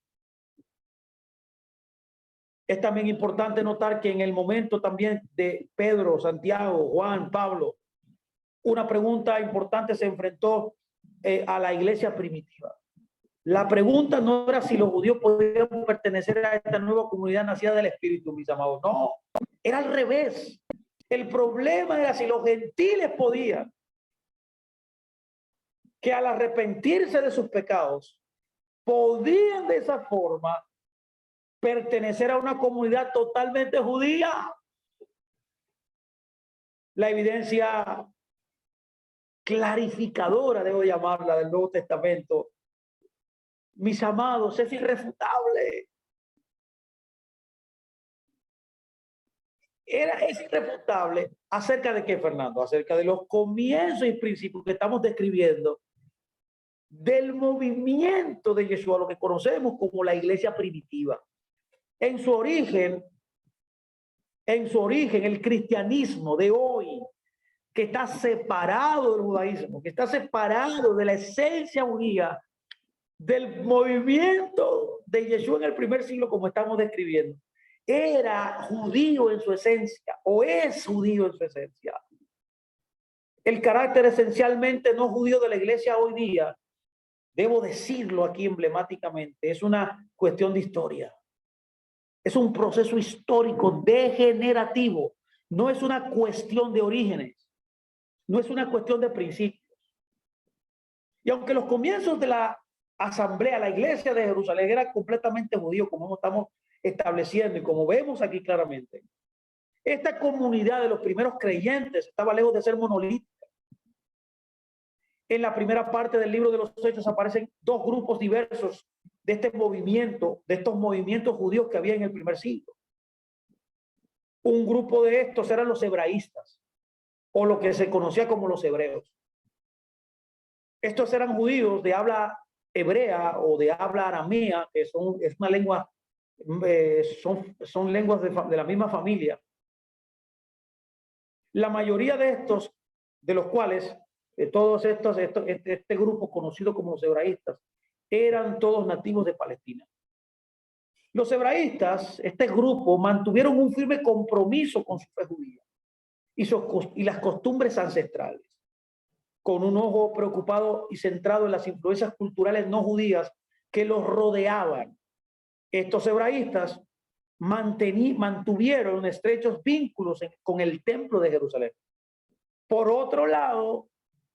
Es también importante notar que en el momento también de Pedro, Santiago, Juan, Pablo, una pregunta importante se enfrentó a la iglesia primitiva. La pregunta no era si los judíos podían pertenecer a esta nueva comunidad nacida del Espíritu, mis amados. No, era al revés. El problema era si los gentiles podían, que al arrepentirse de sus pecados, podían de esa forma pertenecer a una comunidad totalmente judía. La evidencia clarificadora, debo llamarla, del Nuevo Testamento, mis amados, es irrefutable. Es irrefutable. ¿Acerca de qué, Fernando? Acerca de los comienzos y principios que estamos describiendo del movimiento de Yeshua, lo que conocemos como la iglesia primitiva. En su origen, el cristianismo de hoy, que está separado del judaísmo, que está separado de la esencia judía, del movimiento de Yeshua en el primer siglo, como estamos describiendo, era judío en su esencia, o es judío en su esencia. El carácter esencialmente no judío de la iglesia hoy día, debo decirlo aquí emblemáticamente, es una cuestión de historia. Es un proceso histórico degenerativo. No es una cuestión de orígenes. No es una cuestión de principios. Y aunque los comienzos de la asamblea, la iglesia de Jerusalén era completamente judío, como estamos estableciendo y como vemos aquí claramente, esta comunidad de los primeros creyentes estaba lejos de ser monolítica. En la primera parte del libro de los Hechos aparecen dos grupos diversos de este movimiento, de estos movimientos judíos que había en el primer siglo. Un grupo de estos eran los hebraístas, o lo que se conocía como los hebreos. Estos eran judíos de habla hebrea o de habla aramea, que es una lengua, son lenguas de la misma familia. La mayoría de estos, de los cuales, de todos estos, este grupo conocido como los hebraístas, eran todos nativos de Palestina. Los hebraístas, este grupo, mantuvieron un firme compromiso con su fe judía y las costumbres ancestrales, con un ojo preocupado y centrado en las influencias culturales no judías que los rodeaban. Estos hebraístas mantuvieron estrechos vínculos con el templo de Jerusalén. Por otro lado,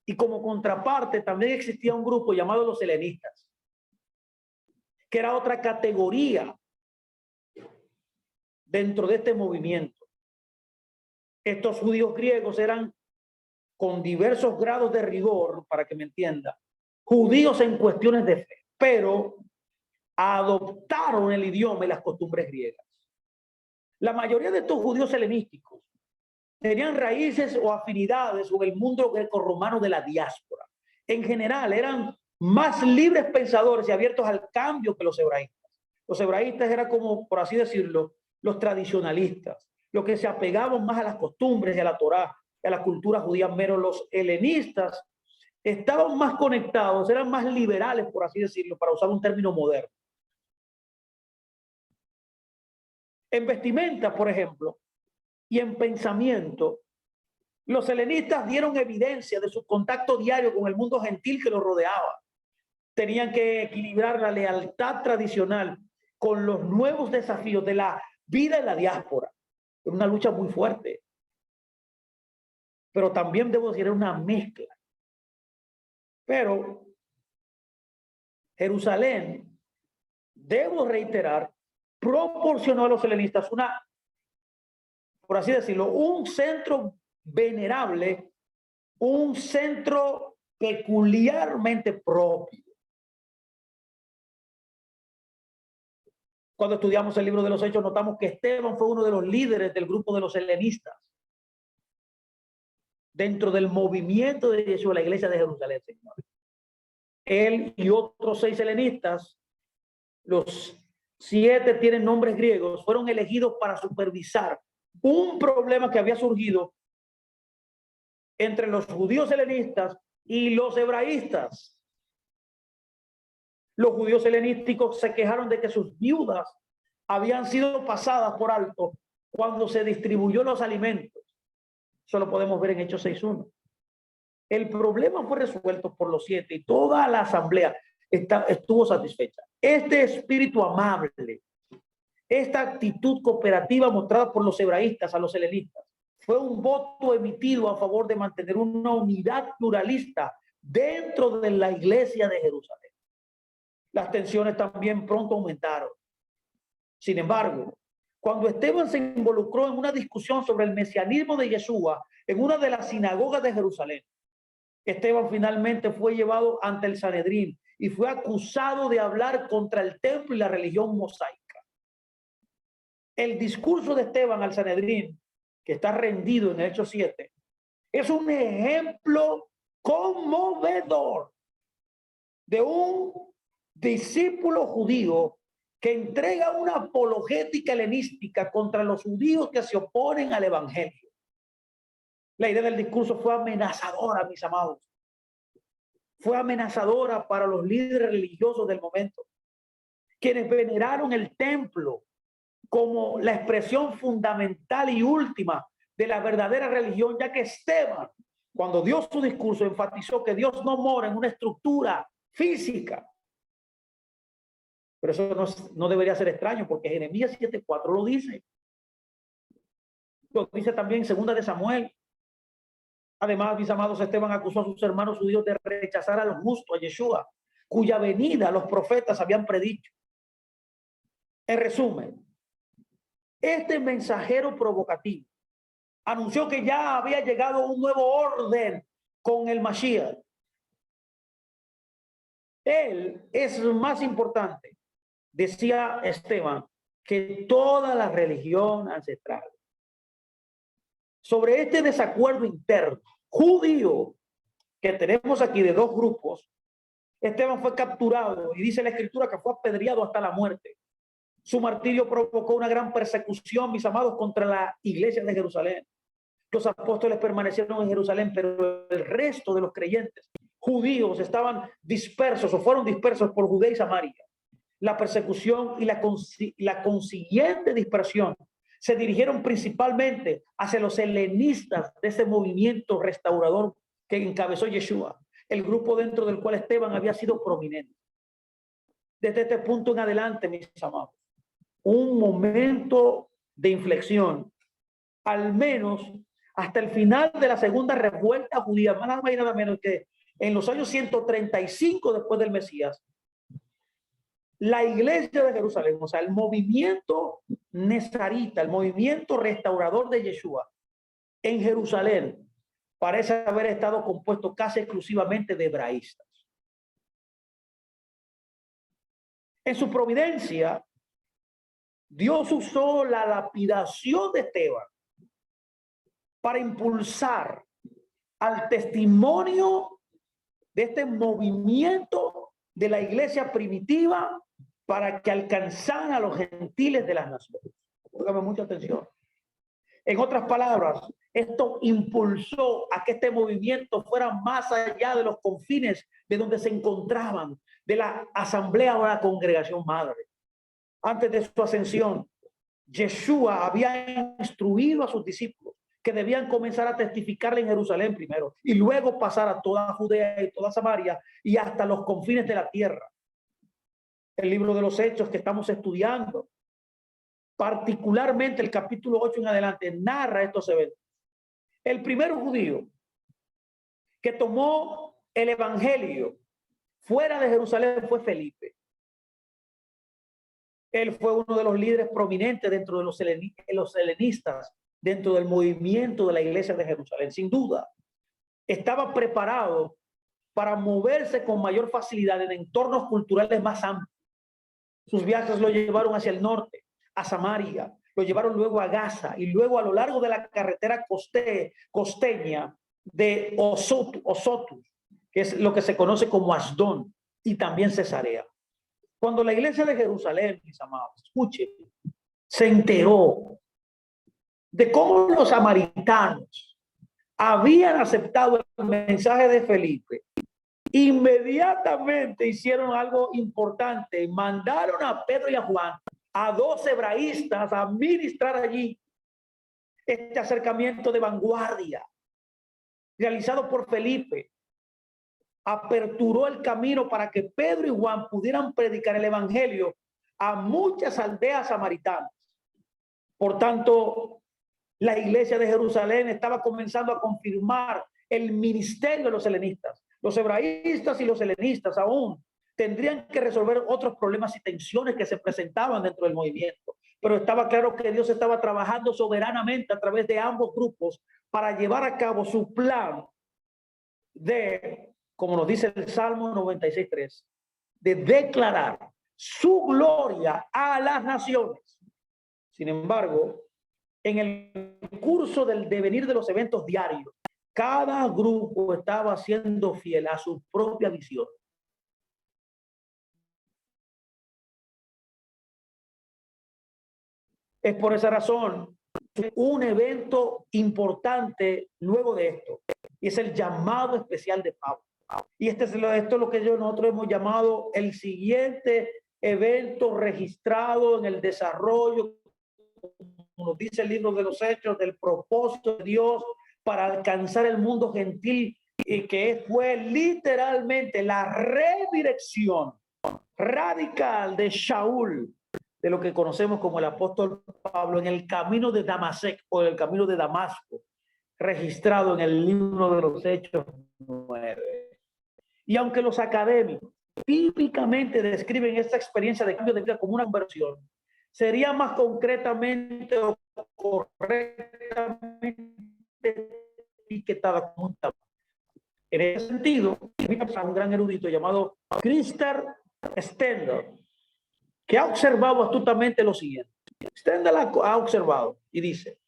y como contraparte, también existía un grupo llamado los helenistas, que era otra categoría dentro de este movimiento. Estos judíos griegos eran, con diversos grados de rigor, para que me entienda, judíos en cuestiones de fe, pero adoptaron el idioma y las costumbres griegas. La mayoría de estos judíos helenísticos tenían raíces o afinidades con el mundo grecorromano de la diáspora. En general, eran más libres pensadores y abiertos al cambio que los hebraístas. Los hebraístas eran como, por así decirlo, los tradicionalistas, los que se apegaban más a las costumbres y a la Torá, y a la cultura judía, pero los helenistas estaban más conectados, eran más liberales, por así decirlo, para usar un término moderno. En vestimenta, por ejemplo, y en pensamiento, los helenistas dieron evidencia de su contacto diario con el mundo gentil que los rodeaba. Tenían que equilibrar la lealtad tradicional con los nuevos desafíos de la vida en la diáspora. Es una lucha muy fuerte. Pero también debo decir, era una mezcla. Pero Jerusalén, debo reiterar, proporcionó a los helenistas una, por así decirlo, un centro venerable, un centro peculiarmente propio. Cuando estudiamos el libro de los Hechos, notamos que Esteban fue uno de los líderes del grupo de los helenistas dentro del movimiento de Jesús, la iglesia de Jerusalén, Señor. Él y otros 6 helenistas, los 7 tienen nombres griegos, fueron elegidos para supervisar un problema que había surgido entre los judíos helenistas y los hebraístas. Los judíos helenísticos se quejaron de que sus viudas habían sido pasadas por alto cuando se distribuyó los alimentos. Eso lo podemos ver en Hechos 6:1. El problema fue resuelto por los 7 y toda la asamblea estuvo satisfecha. Este espíritu amable, esta actitud cooperativa mostrada por los hebraístas a los helenistas, fue un voto emitido a favor de mantener una unidad pluralista dentro de la iglesia de Jerusalén. Las tensiones también pronto aumentaron. Sin embargo, cuando Esteban se involucró en una discusión sobre el mesianismo de Yeshua en una de las sinagogas de Jerusalén, Esteban finalmente fue llevado ante el Sanedrín y fue acusado de hablar contra el templo y la religión mosaica. El discurso de Esteban al Sanedrín, que está rendido en Hechos 7, es un ejemplo conmovedor de un discípulo judío que entrega una apologética helenística contra los judíos que se oponen al evangelio. La idea del discurso fue amenazadora, mis amados. Fue amenazadora para los líderes religiosos del momento, quienes veneraron el templo como la expresión fundamental y última de la verdadera religión, ya que Esteban, cuando dio su discurso, enfatizó que Dios no mora en una estructura física. Pero eso no debería ser extraño, porque Jeremías 7:4 lo dice. Lo dice también en 2 de Samuel. Además, mis amados, Esteban acusó a sus hermanos judíos de rechazar al justo, a Yeshua, cuya venida los profetas habían predicho. En resumen, este mensajero provocativo anunció que ya había llegado un nuevo orden con el Mashiach. Él es más importante, decía Esteban, que toda la religión ancestral. Sobre este desacuerdo interno judío que tenemos aquí de 2 grupos, Esteban fue capturado y dice la escritura que fue apedreado hasta la muerte. Su martirio provocó una gran persecución, mis amados, contra la iglesia de Jerusalén. Los apóstoles permanecieron en Jerusalén, pero el resto de los creyentes judíos estaban dispersos o fueron dispersos por Judea y Samaria. La persecución y la consiguiente dispersión se dirigieron principalmente hacia los helenistas de ese movimiento restaurador que encabezó Yeshua, el grupo dentro del cual Esteban había sido prominente. Desde este punto en adelante, mis amados, un momento de inflexión, al menos hasta el final de la segunda revuelta judía, nada más y nada menos que en los años 135 después del Mesías, la iglesia de Jerusalén, o sea, el movimiento nezarita, el movimiento restaurador de Yeshua en Jerusalén, parece haber estado compuesto casi exclusivamente de hebraístas. En su providencia, Dios usó la lapidación de Esteban para impulsar al testimonio de este movimiento de la iglesia primitiva para que alcanzaran a los gentiles de las naciones. Póngame mucha atención. En otras palabras, esto impulsó a que este movimiento fuera más allá de los confines de donde se encontraban, de la asamblea o la congregación madre. Antes de su ascensión, Yeshua había instruido a sus discípulos que debían comenzar a testificarle en Jerusalén primero y luego pasar a toda Judea y toda Samaria y hasta los confines de la tierra. El libro de los Hechos que estamos estudiando, particularmente el capítulo 8 en adelante, narra estos eventos. El primer judío que tomó el evangelio fuera de Jerusalén fue Felipe. Él fue uno de los líderes prominentes dentro de los helenistas, dentro del movimiento de la iglesia de Jerusalén. Sin duda, estaba preparado para moverse con mayor facilidad en entornos culturales más amplios. Sus viajes lo llevaron hacia el norte, a Samaria, lo llevaron luego a Gaza y luego a lo largo de la carretera costeña de Osotus, que es lo que se conoce como Asdón, y también Cesarea. Cuando la iglesia de Jerusalén, mis amados, escuchen, se enteró de cómo los samaritanos habían aceptado el mensaje de Felipe, inmediatamente hicieron algo importante. Mandaron a Pedro y a Juan, a 2 hebraístas, a ministrar allí este acercamiento de vanguardia realizado por Felipe. Aperturó el camino para que Pedro y Juan pudieran predicar el evangelio a muchas aldeas samaritanas. Por tanto, la iglesia de Jerusalén estaba comenzando a confirmar el ministerio de los helenistas. Los hebraístas y los helenistas aún tendrían que resolver otros problemas y tensiones que se presentaban dentro del movimiento. Pero estaba claro que Dios estaba trabajando soberanamente a través de ambos grupos para llevar a cabo su plan de, como nos dice el Salmo 96:3, de declarar su gloria a las naciones. Sin embargo, en el curso del devenir de los eventos diarios, cada grupo estaba siendo fiel a su propia visión. Es por esa razón que un evento importante luego de esto es el llamado especial de Pablo. Y esto es lo que nosotros hemos llamado el siguiente evento registrado en el desarrollo, como nos dice el libro de los Hechos, del propósito de Dios para alcanzar el mundo gentil, y que fue literalmente la redirección radical de Shaul, de lo que conocemos como el apóstol Pablo, en el camino de Damasek o el camino de Damasco, registrado en el libro de los Hechos 9. Y aunque los académicos típicamente describen esta experiencia de cambio de vida como una conversión, sería más concretamente o correctamente etiquetada como un tabú. En ese sentido, un gran erudito llamado Christer Stendhal, que ha observado astutamente lo siguiente. Stendhal ha observado y dice,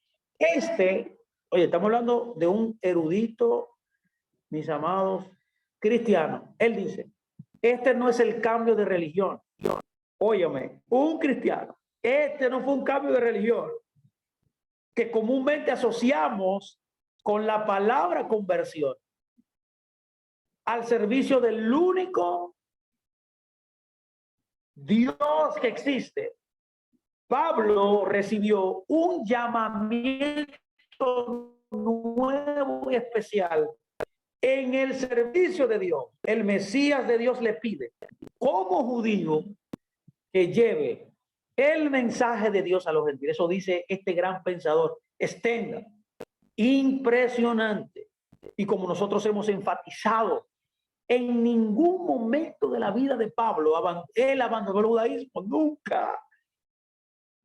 oye, estamos hablando de un erudito, mis amados, cristiano. Él dice, este no es el cambio de religión. Óyeme, un cristiano, este no fue un cambio de religión que comúnmente asociamos con la palabra conversión al servicio del único Dios que existe. Pablo recibió un llamamiento nuevo y especial en el servicio de Dios. El Mesías de Dios le pide, como judío, que lleve el mensaje de Dios a los gentiles. Eso dice este gran pensador, Stendhal. Impresionante. Y como nosotros hemos enfatizado, en ningún momento de la vida de Pablo él abandonó el judaísmo, nunca.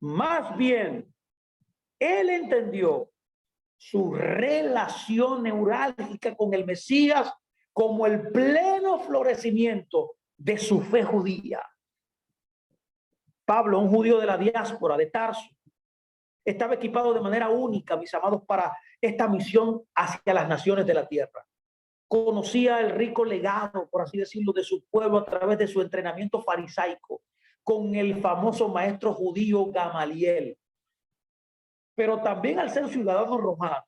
Más bien, él entendió su relación neurálgica con el Mesías como el pleno florecimiento de su fe judía. Pablo, un judío de la diáspora de Tarso, estaba equipado de manera única, mis amados, para esta misión hacia las naciones de la tierra. Conocía el rico legado, por así decirlo, de su pueblo a través de su entrenamiento farisaico con el famoso maestro judío Gamaliel. Pero también al ser ciudadano romano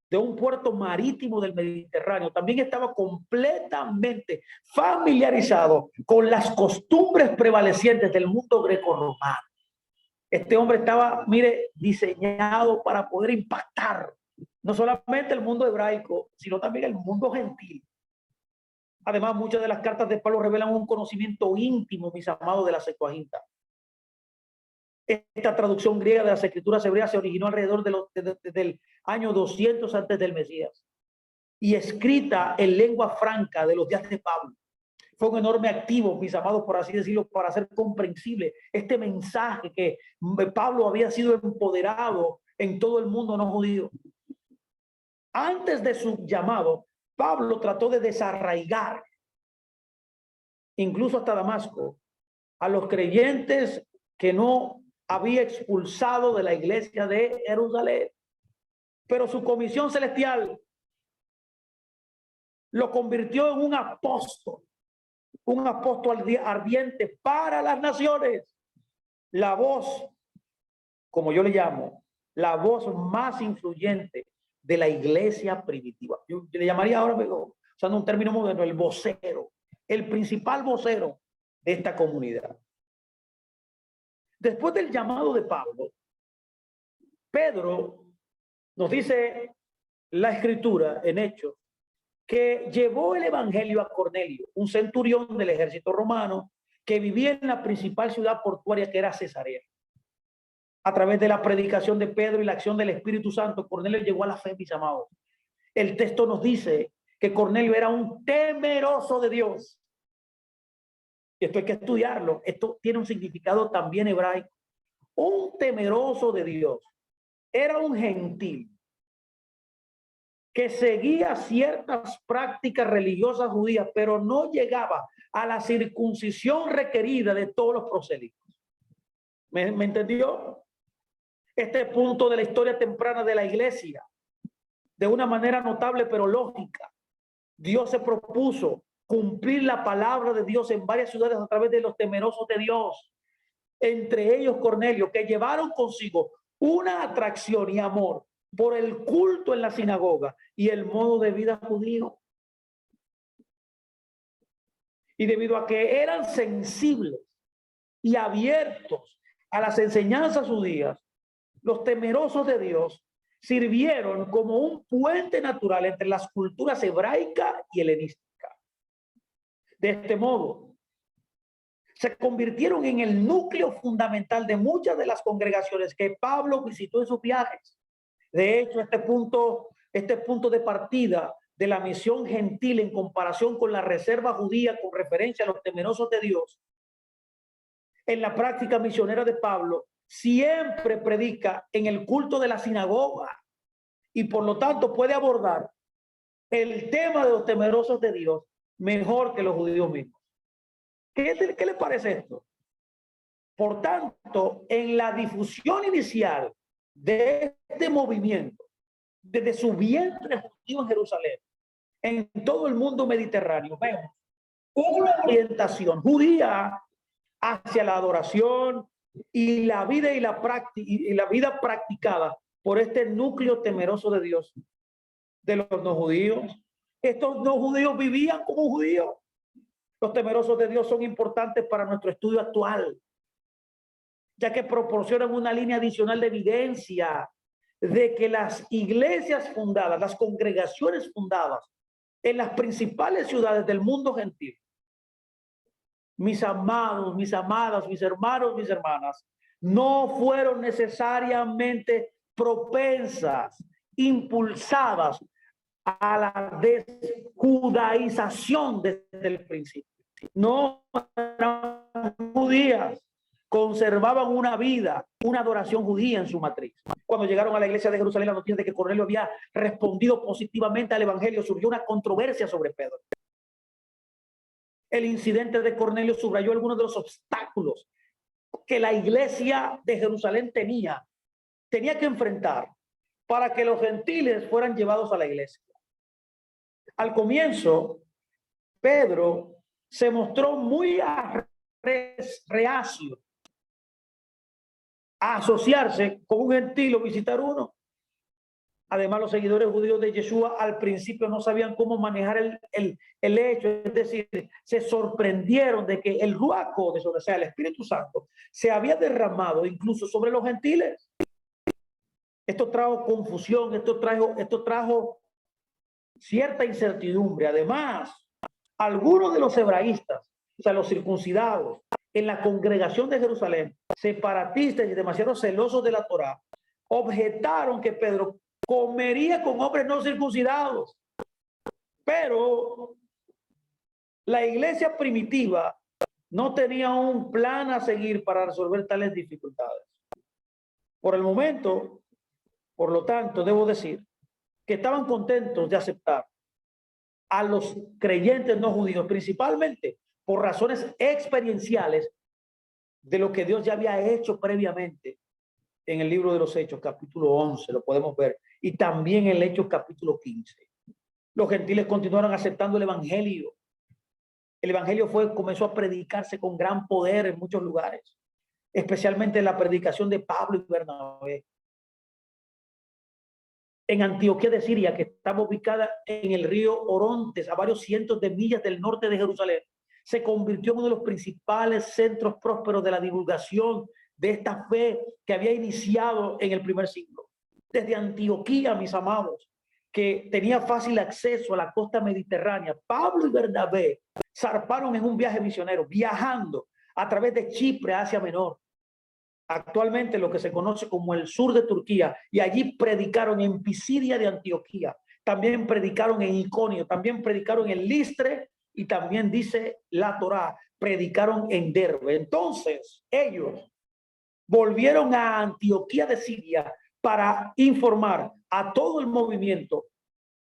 de un puerto marítimo del Mediterráneo, también estaba completamente familiarizado con las costumbres prevalecientes del mundo greco-romano. Este hombre estaba, mire, diseñado para poder impactar no solamente el mundo hebraico, sino también el mundo gentil. Además, muchas de las cartas de Pablo revelan un conocimiento íntimo, mis amados, de la Septuaginta. Esta traducción griega de las escrituras hebreas se originó alrededor del año 200 antes del Mesías y escrita en lengua franca de los días de Pablo. Fue un enorme activo, mis amados, por así decirlo, para hacer comprensible este mensaje que Pablo había sido empoderado en todo el mundo no judío. Antes de su llamado, Pablo trató de desarraigar, incluso hasta Damasco, a los creyentes que no había expulsado de la iglesia de Jerusalén. Pero su comisión celestial lo convirtió en un apóstol ardiente para las naciones. La voz, como yo le llamo, la voz más influyente de la iglesia primitiva. Yo le llamaría ahora, usando un término moderno, el vocero, el principal vocero de esta comunidad. Después del llamado de Pablo, Pedro nos dice la escritura en Hechos que llevó el evangelio a Cornelio, un centurión del ejército romano que vivía en la principal ciudad portuaria que era Cesarea. A través de la predicación de Pedro y la acción del Espíritu Santo, Cornelio llegó a la fe, mis amados. El texto nos dice que Cornelio era un temeroso de Dios. Y esto hay que estudiarlo. Esto tiene un significado también hebraico. Un temeroso de Dios. Era un gentil que seguía ciertas prácticas religiosas judías, pero no llegaba a la circuncisión requerida de todos los prosélitos. ¿Me entendió? Este punto de la historia temprana de la iglesia, de una manera notable pero lógica, Dios se propuso cumplir la palabra de Dios en varias ciudades a través de los temerosos de Dios, entre ellos Cornelio, que llevaron consigo una atracción y amor por el culto en la sinagoga y el modo de vida judío. Y debido a que eran sensibles y abiertos a las enseñanzas judías, los temerosos de Dios sirvieron como un puente natural entre las culturas hebraica y helenística. De este modo, se convirtieron en el núcleo fundamental de muchas de las congregaciones que Pablo visitó en sus viajes. De hecho, este punto de partida de la misión gentil en comparación con la reserva judía con referencia a los temerosos de Dios, en la práctica misionera de Pablo, siempre predica en el culto de la sinagoga y por lo tanto puede abordar el tema de los temerosos de Dios mejor que los judíos mismos. ¿Qué le parece esto? Por tanto, en la difusión inicial de este movimiento, desde su vientre judío en Jerusalén, en todo el mundo mediterráneo, vemos una orientación judía hacia la adoración y la vida y la vida practicada por este núcleo temeroso de Dios de los no judíos. Estos no judíos vivían como judíos. Los temerosos de Dios son importantes para nuestro estudio actual, ya que proporcionan una línea adicional de evidencia de que las iglesias fundadas, las congregaciones fundadas en las principales ciudades del mundo gentil, mis amados, mis amadas, mis hermanos, mis hermanas, no fueron necesariamente propensas, impulsadas a la desjudaización desde el principio. No eran judías, conservaban una vida, una adoración judía en su matriz. Cuando llegaron a la iglesia de Jerusalén, la noticia de que Cornelio había respondido positivamente al evangelio, surgió una controversia sobre Pedro. El incidente de Cornelio subrayó algunos de los obstáculos que la iglesia de Jerusalén tenía que enfrentar para que los gentiles fueran llevados a la iglesia. Al comienzo, Pedro se mostró muy reacio a asociarse con un gentil o visitar uno. Además, los seguidores judíos de Yeshua al principio no sabían cómo manejar el hecho, es decir, se sorprendieron de que el Ruach Kodesh, o sea, el Espíritu Santo, se había derramado incluso sobre los gentiles. Esto trajo confusión, esto trajo cierta incertidumbre. Además, algunos de los hebraístas, o sea, los circuncidados, en la congregación de Jerusalén, separatistas y demasiado celosos de la Torá, objetaron que Pedro comería con hombres no circuncidados. Pero la iglesia primitiva no tenía un plan a seguir para resolver tales dificultades. Por el momento, por lo tanto, debo decir que estaban contentos de aceptar a los creyentes no judíos, principalmente por razones experienciales de lo que Dios ya había hecho previamente en el libro de los Hechos, capítulo 11, lo podemos ver, y también en el Hechos, capítulo 15. Los gentiles continuaron aceptando el evangelio. El evangelio comenzó a predicarse con gran poder en muchos lugares, especialmente en la predicación de Pablo y Bernabé. En Antioquía de Siria, que estaba ubicada en el río Orontes, a varios cientos de millas del norte de Jerusalén, se convirtió en uno de los principales centros prósperos de la divulgación de esta fe que había iniciado en el primer siglo. Desde Antioquía, mis amados, que tenía fácil acceso a la costa mediterránea, Pablo y Bernabé zarparon en un viaje misionero, viajando a través de Chipre, Asia Menor, actualmente lo que se conoce como el sur de Turquía, y allí predicaron en Pisidia de Antioquía, también predicaron en Iconio, también predicaron en Listre, y también dice la Torá, predicaron en Derbe. Entonces ellos volvieron a Antioquía de Siria para informar a todo el movimiento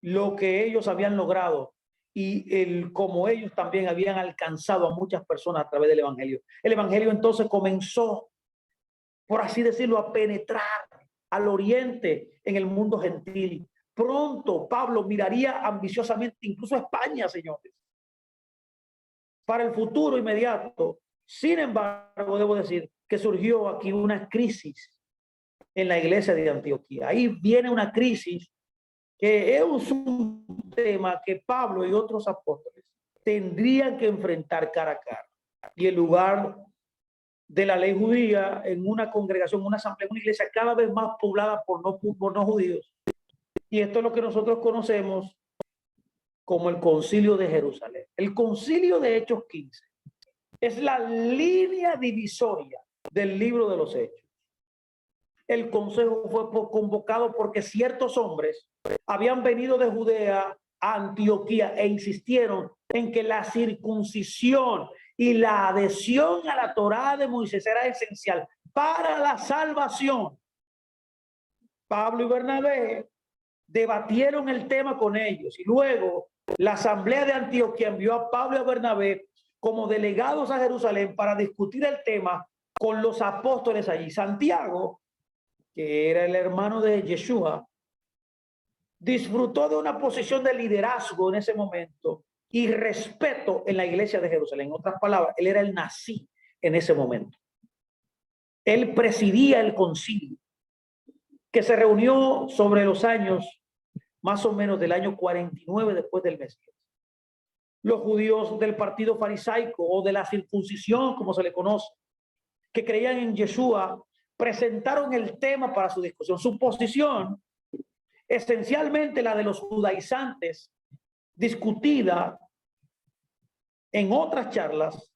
lo que ellos habían logrado y como ellos también habían alcanzado a muchas personas a través del evangelio. El evangelio entonces comenzó, por así decirlo, a penetrar al oriente en el mundo gentil. Pronto Pablo miraría ambiciosamente incluso a España, señores, para el futuro inmediato. Sin embargo, debo decir que surgió aquí una crisis en la iglesia de Antioquía. Ahí viene una crisis que es un tema que Pablo y otros apóstoles tendrían que enfrentar cara a cara. Y en lugar de la ley judía, en una congregación, una asamblea, una iglesia cada vez más poblada por no judíos. Y esto es lo que nosotros conocemos como el Concilio de Jerusalén. El Concilio de Hechos 15 es la línea divisoria del libro de los Hechos. El consejo fue convocado porque ciertos hombres habían venido de Judea a Antioquía e insistieron en que la circuncisión y la adhesión a la Torá de Moisés era esencial para la salvación. Pablo y Bernabé debatieron el tema con ellos y luego la asamblea de Antioquía envió a Pablo y a Bernabé como delegados a Jerusalén para discutir el tema con los apóstoles allí. Santiago, que era el hermano de Yeshua, disfrutó de una posición de liderazgo en ese momento y respeto en la iglesia de Jerusalén. En otras palabras, él era el nací en ese momento. Él presidía el concilio, que se reunió sobre los años más o menos del año 49 después del Mesías. Los judíos del partido farisaico o de la circuncisión, como se le conoce, que creían en Yeshua, presentaron el tema para su discusión. Su posición, esencialmente la de los judaizantes, discutida en otras charlas.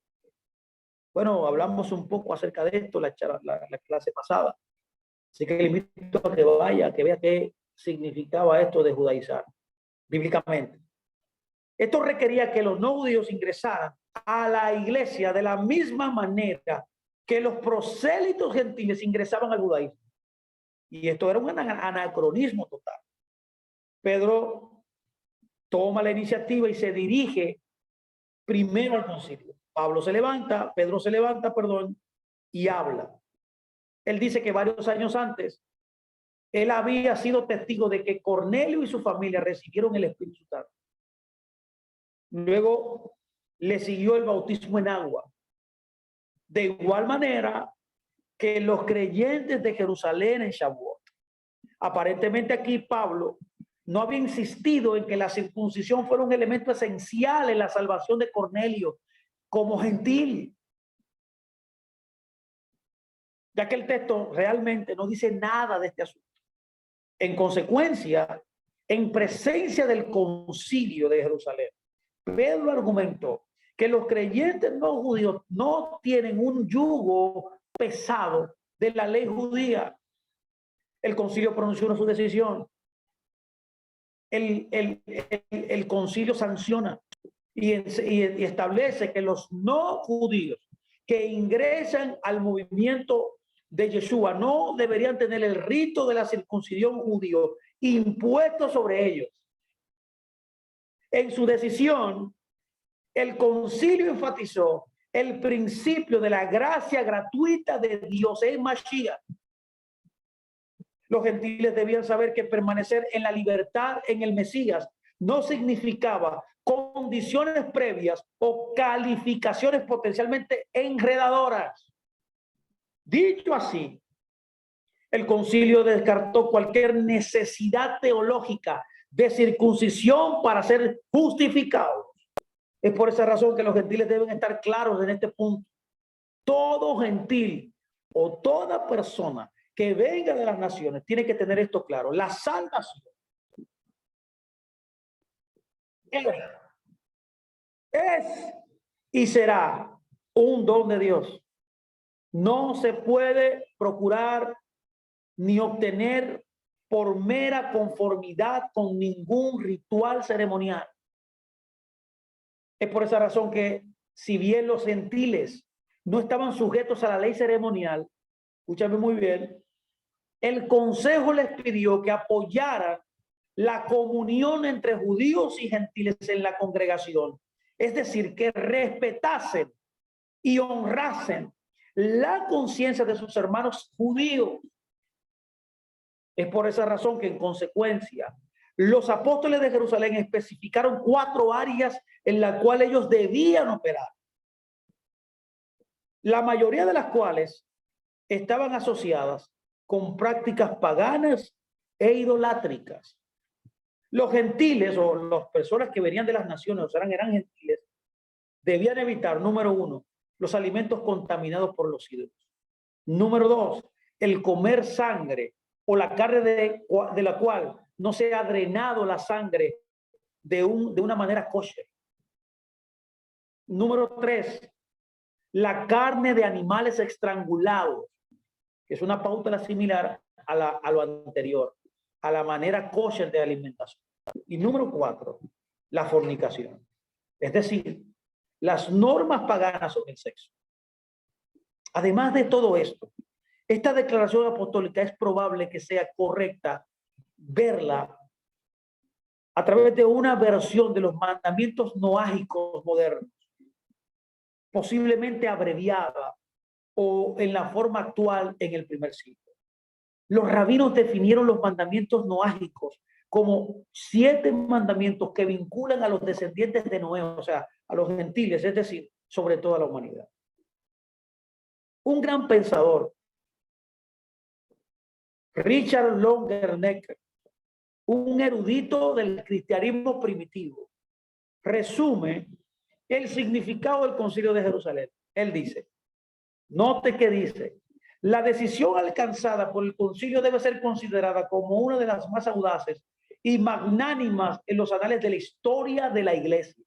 Bueno, hablamos un poco acerca de esto la clase pasada. Así que le invito a que vaya, que vea qué significaba esto de judaizar bíblicamente. Esto requería que los no judíos ingresaran a la iglesia de la misma manera que los prosélitos gentiles ingresaban al judaísmo. Y esto era un anacronismo total. Pedro toma la iniciativa y se dirige primero al concilio. Pedro se levanta, y habla. Él dice que varios años antes, él había sido testigo de que Cornelio y su familia recibieron el Espíritu Santo. Luego le siguió el bautismo en agua. De igual manera que los creyentes de Jerusalén en Shavuot. Aparentemente aquí Pablo no había insistido en que la circuncisión fuera un elemento esencial en la salvación de Cornelio como gentil, ya que el texto realmente no dice nada de este asunto. En consecuencia, en presencia del concilio de Jerusalén, Pedro argumentó que los creyentes no judíos no tienen un yugo pesado de la ley judía. El concilio pronunció su decisión. El concilio sanciona y establece que los no judíos que ingresan al movimiento de Yeshua no deberían tener el rito de la circuncisión judío impuesto sobre ellos. En su decisión, el concilio enfatizó el principio de la gracia gratuita de Dios en Mashiach. Los gentiles debían saber que permanecer en la libertad en el Mesías no significaba condiciones previas o calificaciones potencialmente enredadoras. Dicho así, el concilio descartó cualquier necesidad teológica de circuncisión para ser justificados. Es por esa razón que los gentiles deben estar claros en este punto. Todo gentil o toda persona que venga de las naciones tiene que tener esto claro. La salvación es y será un don de Dios. No se puede procurar ni obtener por mera conformidad con ningún ritual ceremonial. Es por esa razón que, si bien los gentiles no estaban sujetos a la ley ceremonial, escúchame muy bien, el consejo les pidió que apoyaran la comunión entre judíos y gentiles en la congregación. Es decir, que respetasen y honrasen la conciencia de sus hermanos judíos. Es por esa razón que, en consecuencia, los apóstoles de Jerusalén especificaron 4 áreas en las cuales ellos debían operar, la mayoría de las cuales estaban asociadas con prácticas paganas e idolátricas. Los gentiles, o las personas que venían de las naciones, o sea, eran gentiles, debían evitar, número 1, los alimentos contaminados por los ídolos. Número 2, el comer sangre o la carne de la cual no se ha drenado la sangre de una manera kosher. Número 3, la carne de animales estrangulados, que es una pauta similar a lo anterior, a la manera kosher de alimentación. Y número 4, la fornicación. Es decir, las normas paganas sobre el sexo. Además de todo esto, esta declaración apostólica es probable que sea correcta verla a través de una versión de los mandamientos noágicos modernos, posiblemente abreviada o en la forma actual en el primer siglo. Los rabinos definieron los mandamientos noágicos como 7 mandamientos que vinculan a los descendientes de Noé, o sea, a los gentiles, es decir, sobre toda la humanidad. Un gran pensador, Richard Longenecker, un erudito del cristianismo primitivo, resume el significado del Concilio de Jerusalén. Él dice, note que dice, la decisión alcanzada por el concilio debe ser considerada como una de las más audaces y magnánimas en los anales de la historia de la iglesia.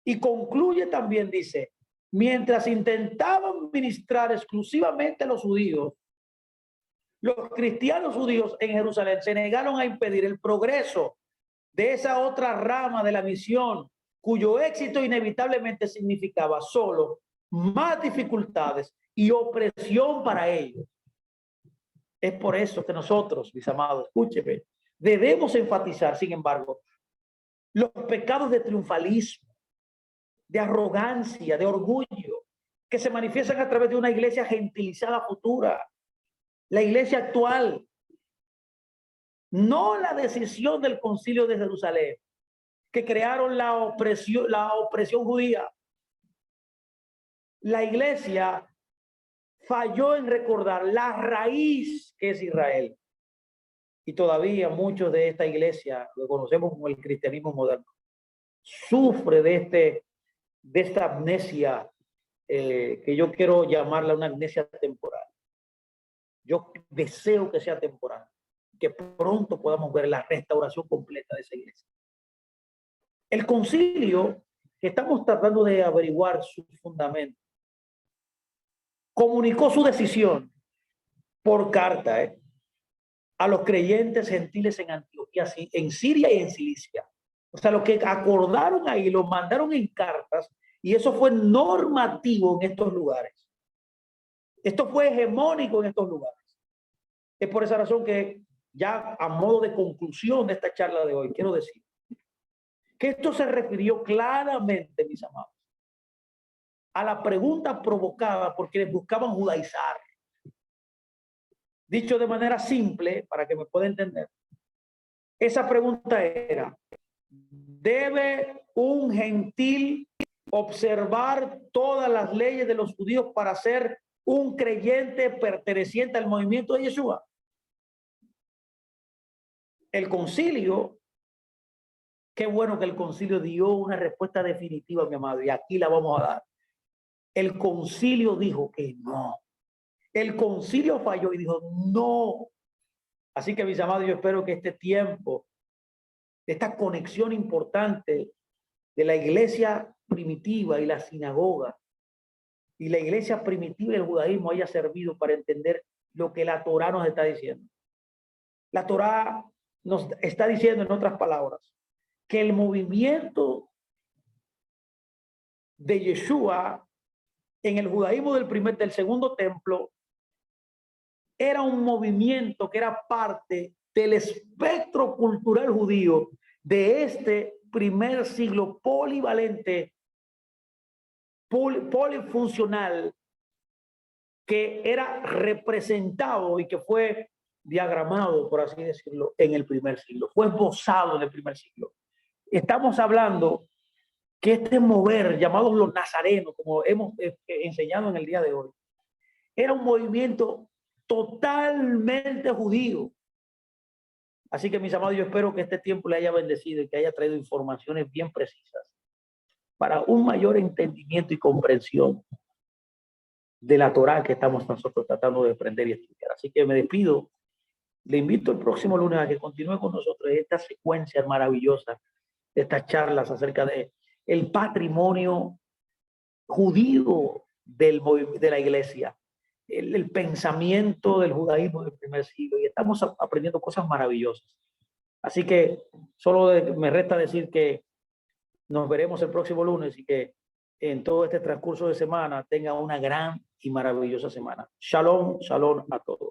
Y concluye también, dice, mientras intentaban ministrar exclusivamente a los judíos, los cristianos judíos en Jerusalén se negaron a impedir el progreso de esa otra rama de la misión, cuyo éxito inevitablemente significaba solo más dificultades y opresión para ellos. Es por eso que nosotros, mis amados, escúcheme, debemos enfatizar, sin embargo, los pecados de triunfalismo, de arrogancia, de orgullo, que se manifiestan a través de una iglesia gentilizada futura, la iglesia actual. No la decisión del Concilio de Jerusalén, que crearon la opresión judía. La iglesia falló en recordar la raíz que es Israel. Y todavía muchos de esta iglesia, lo conocemos como el cristianismo moderno, sufre de esta amnesia que yo quiero llamarla una amnesia temporal. Yo deseo que sea temporal, que pronto podamos ver la restauración completa de esa iglesia. El concilio, que estamos tratando de averiguar sus fundamentos, comunicó su decisión por carta a los creyentes gentiles en Antioquía, en Siria y en Cilicia. O sea, lo que acordaron ahí lo mandaron en cartas y eso fue normativo en estos lugares. Esto fue hegemónico en estos lugares. Es por esa razón que, ya a modo de conclusión de esta charla de hoy, quiero decir que esto se refirió claramente, mis amados, a la pregunta provocada por quienes buscaban judaizar. Dicho de manera simple, para que me pueda entender, esa pregunta era: ¿debe un gentil observar todas las leyes de los judíos para ser un creyente perteneciente al movimiento de Yeshua? El concilio, qué bueno que el concilio dio una respuesta definitiva, mi amado, y aquí la vamos a dar. El concilio dijo que no. El concilio falló y dijo no. Así que, mis amados, yo espero que este tiempo, esta conexión importante de la iglesia primitiva y la sinagoga y la iglesia primitiva y el judaísmo haya servido para entender lo que la Torá nos está diciendo. La Torá nos está diciendo, en otras palabras, que el movimiento de Yeshua en el judaísmo del segundo templo era un movimiento que era parte del espectro cultural judío de este primer siglo polivalente, polifuncional, que era representado y que fue diagramado, por así decirlo, en el primer siglo, fue esbozado en el primer siglo. Estamos hablando que este mover, llamados los nazarenos, como hemos enseñado en el día de hoy, era un movimiento totalmente judío. Así que, mis amados, yo espero que este tiempo le haya bendecido y que haya traído informaciones bien precisas para un mayor entendimiento y comprensión de la Torá que estamos nosotros tratando de aprender y estudiar. Así que me despido. Le invito el próximo lunes a que continúe con nosotros esta secuencia maravillosa, estas charlas acerca de el patrimonio judío de la iglesia, el pensamiento del judaísmo del primer siglo, y estamos aprendiendo cosas maravillosas. Así que solo me resta decir que nos veremos el próximo lunes y que en todo este transcurso de semana tenga una gran y maravillosa semana. Shalom, shalom a todos.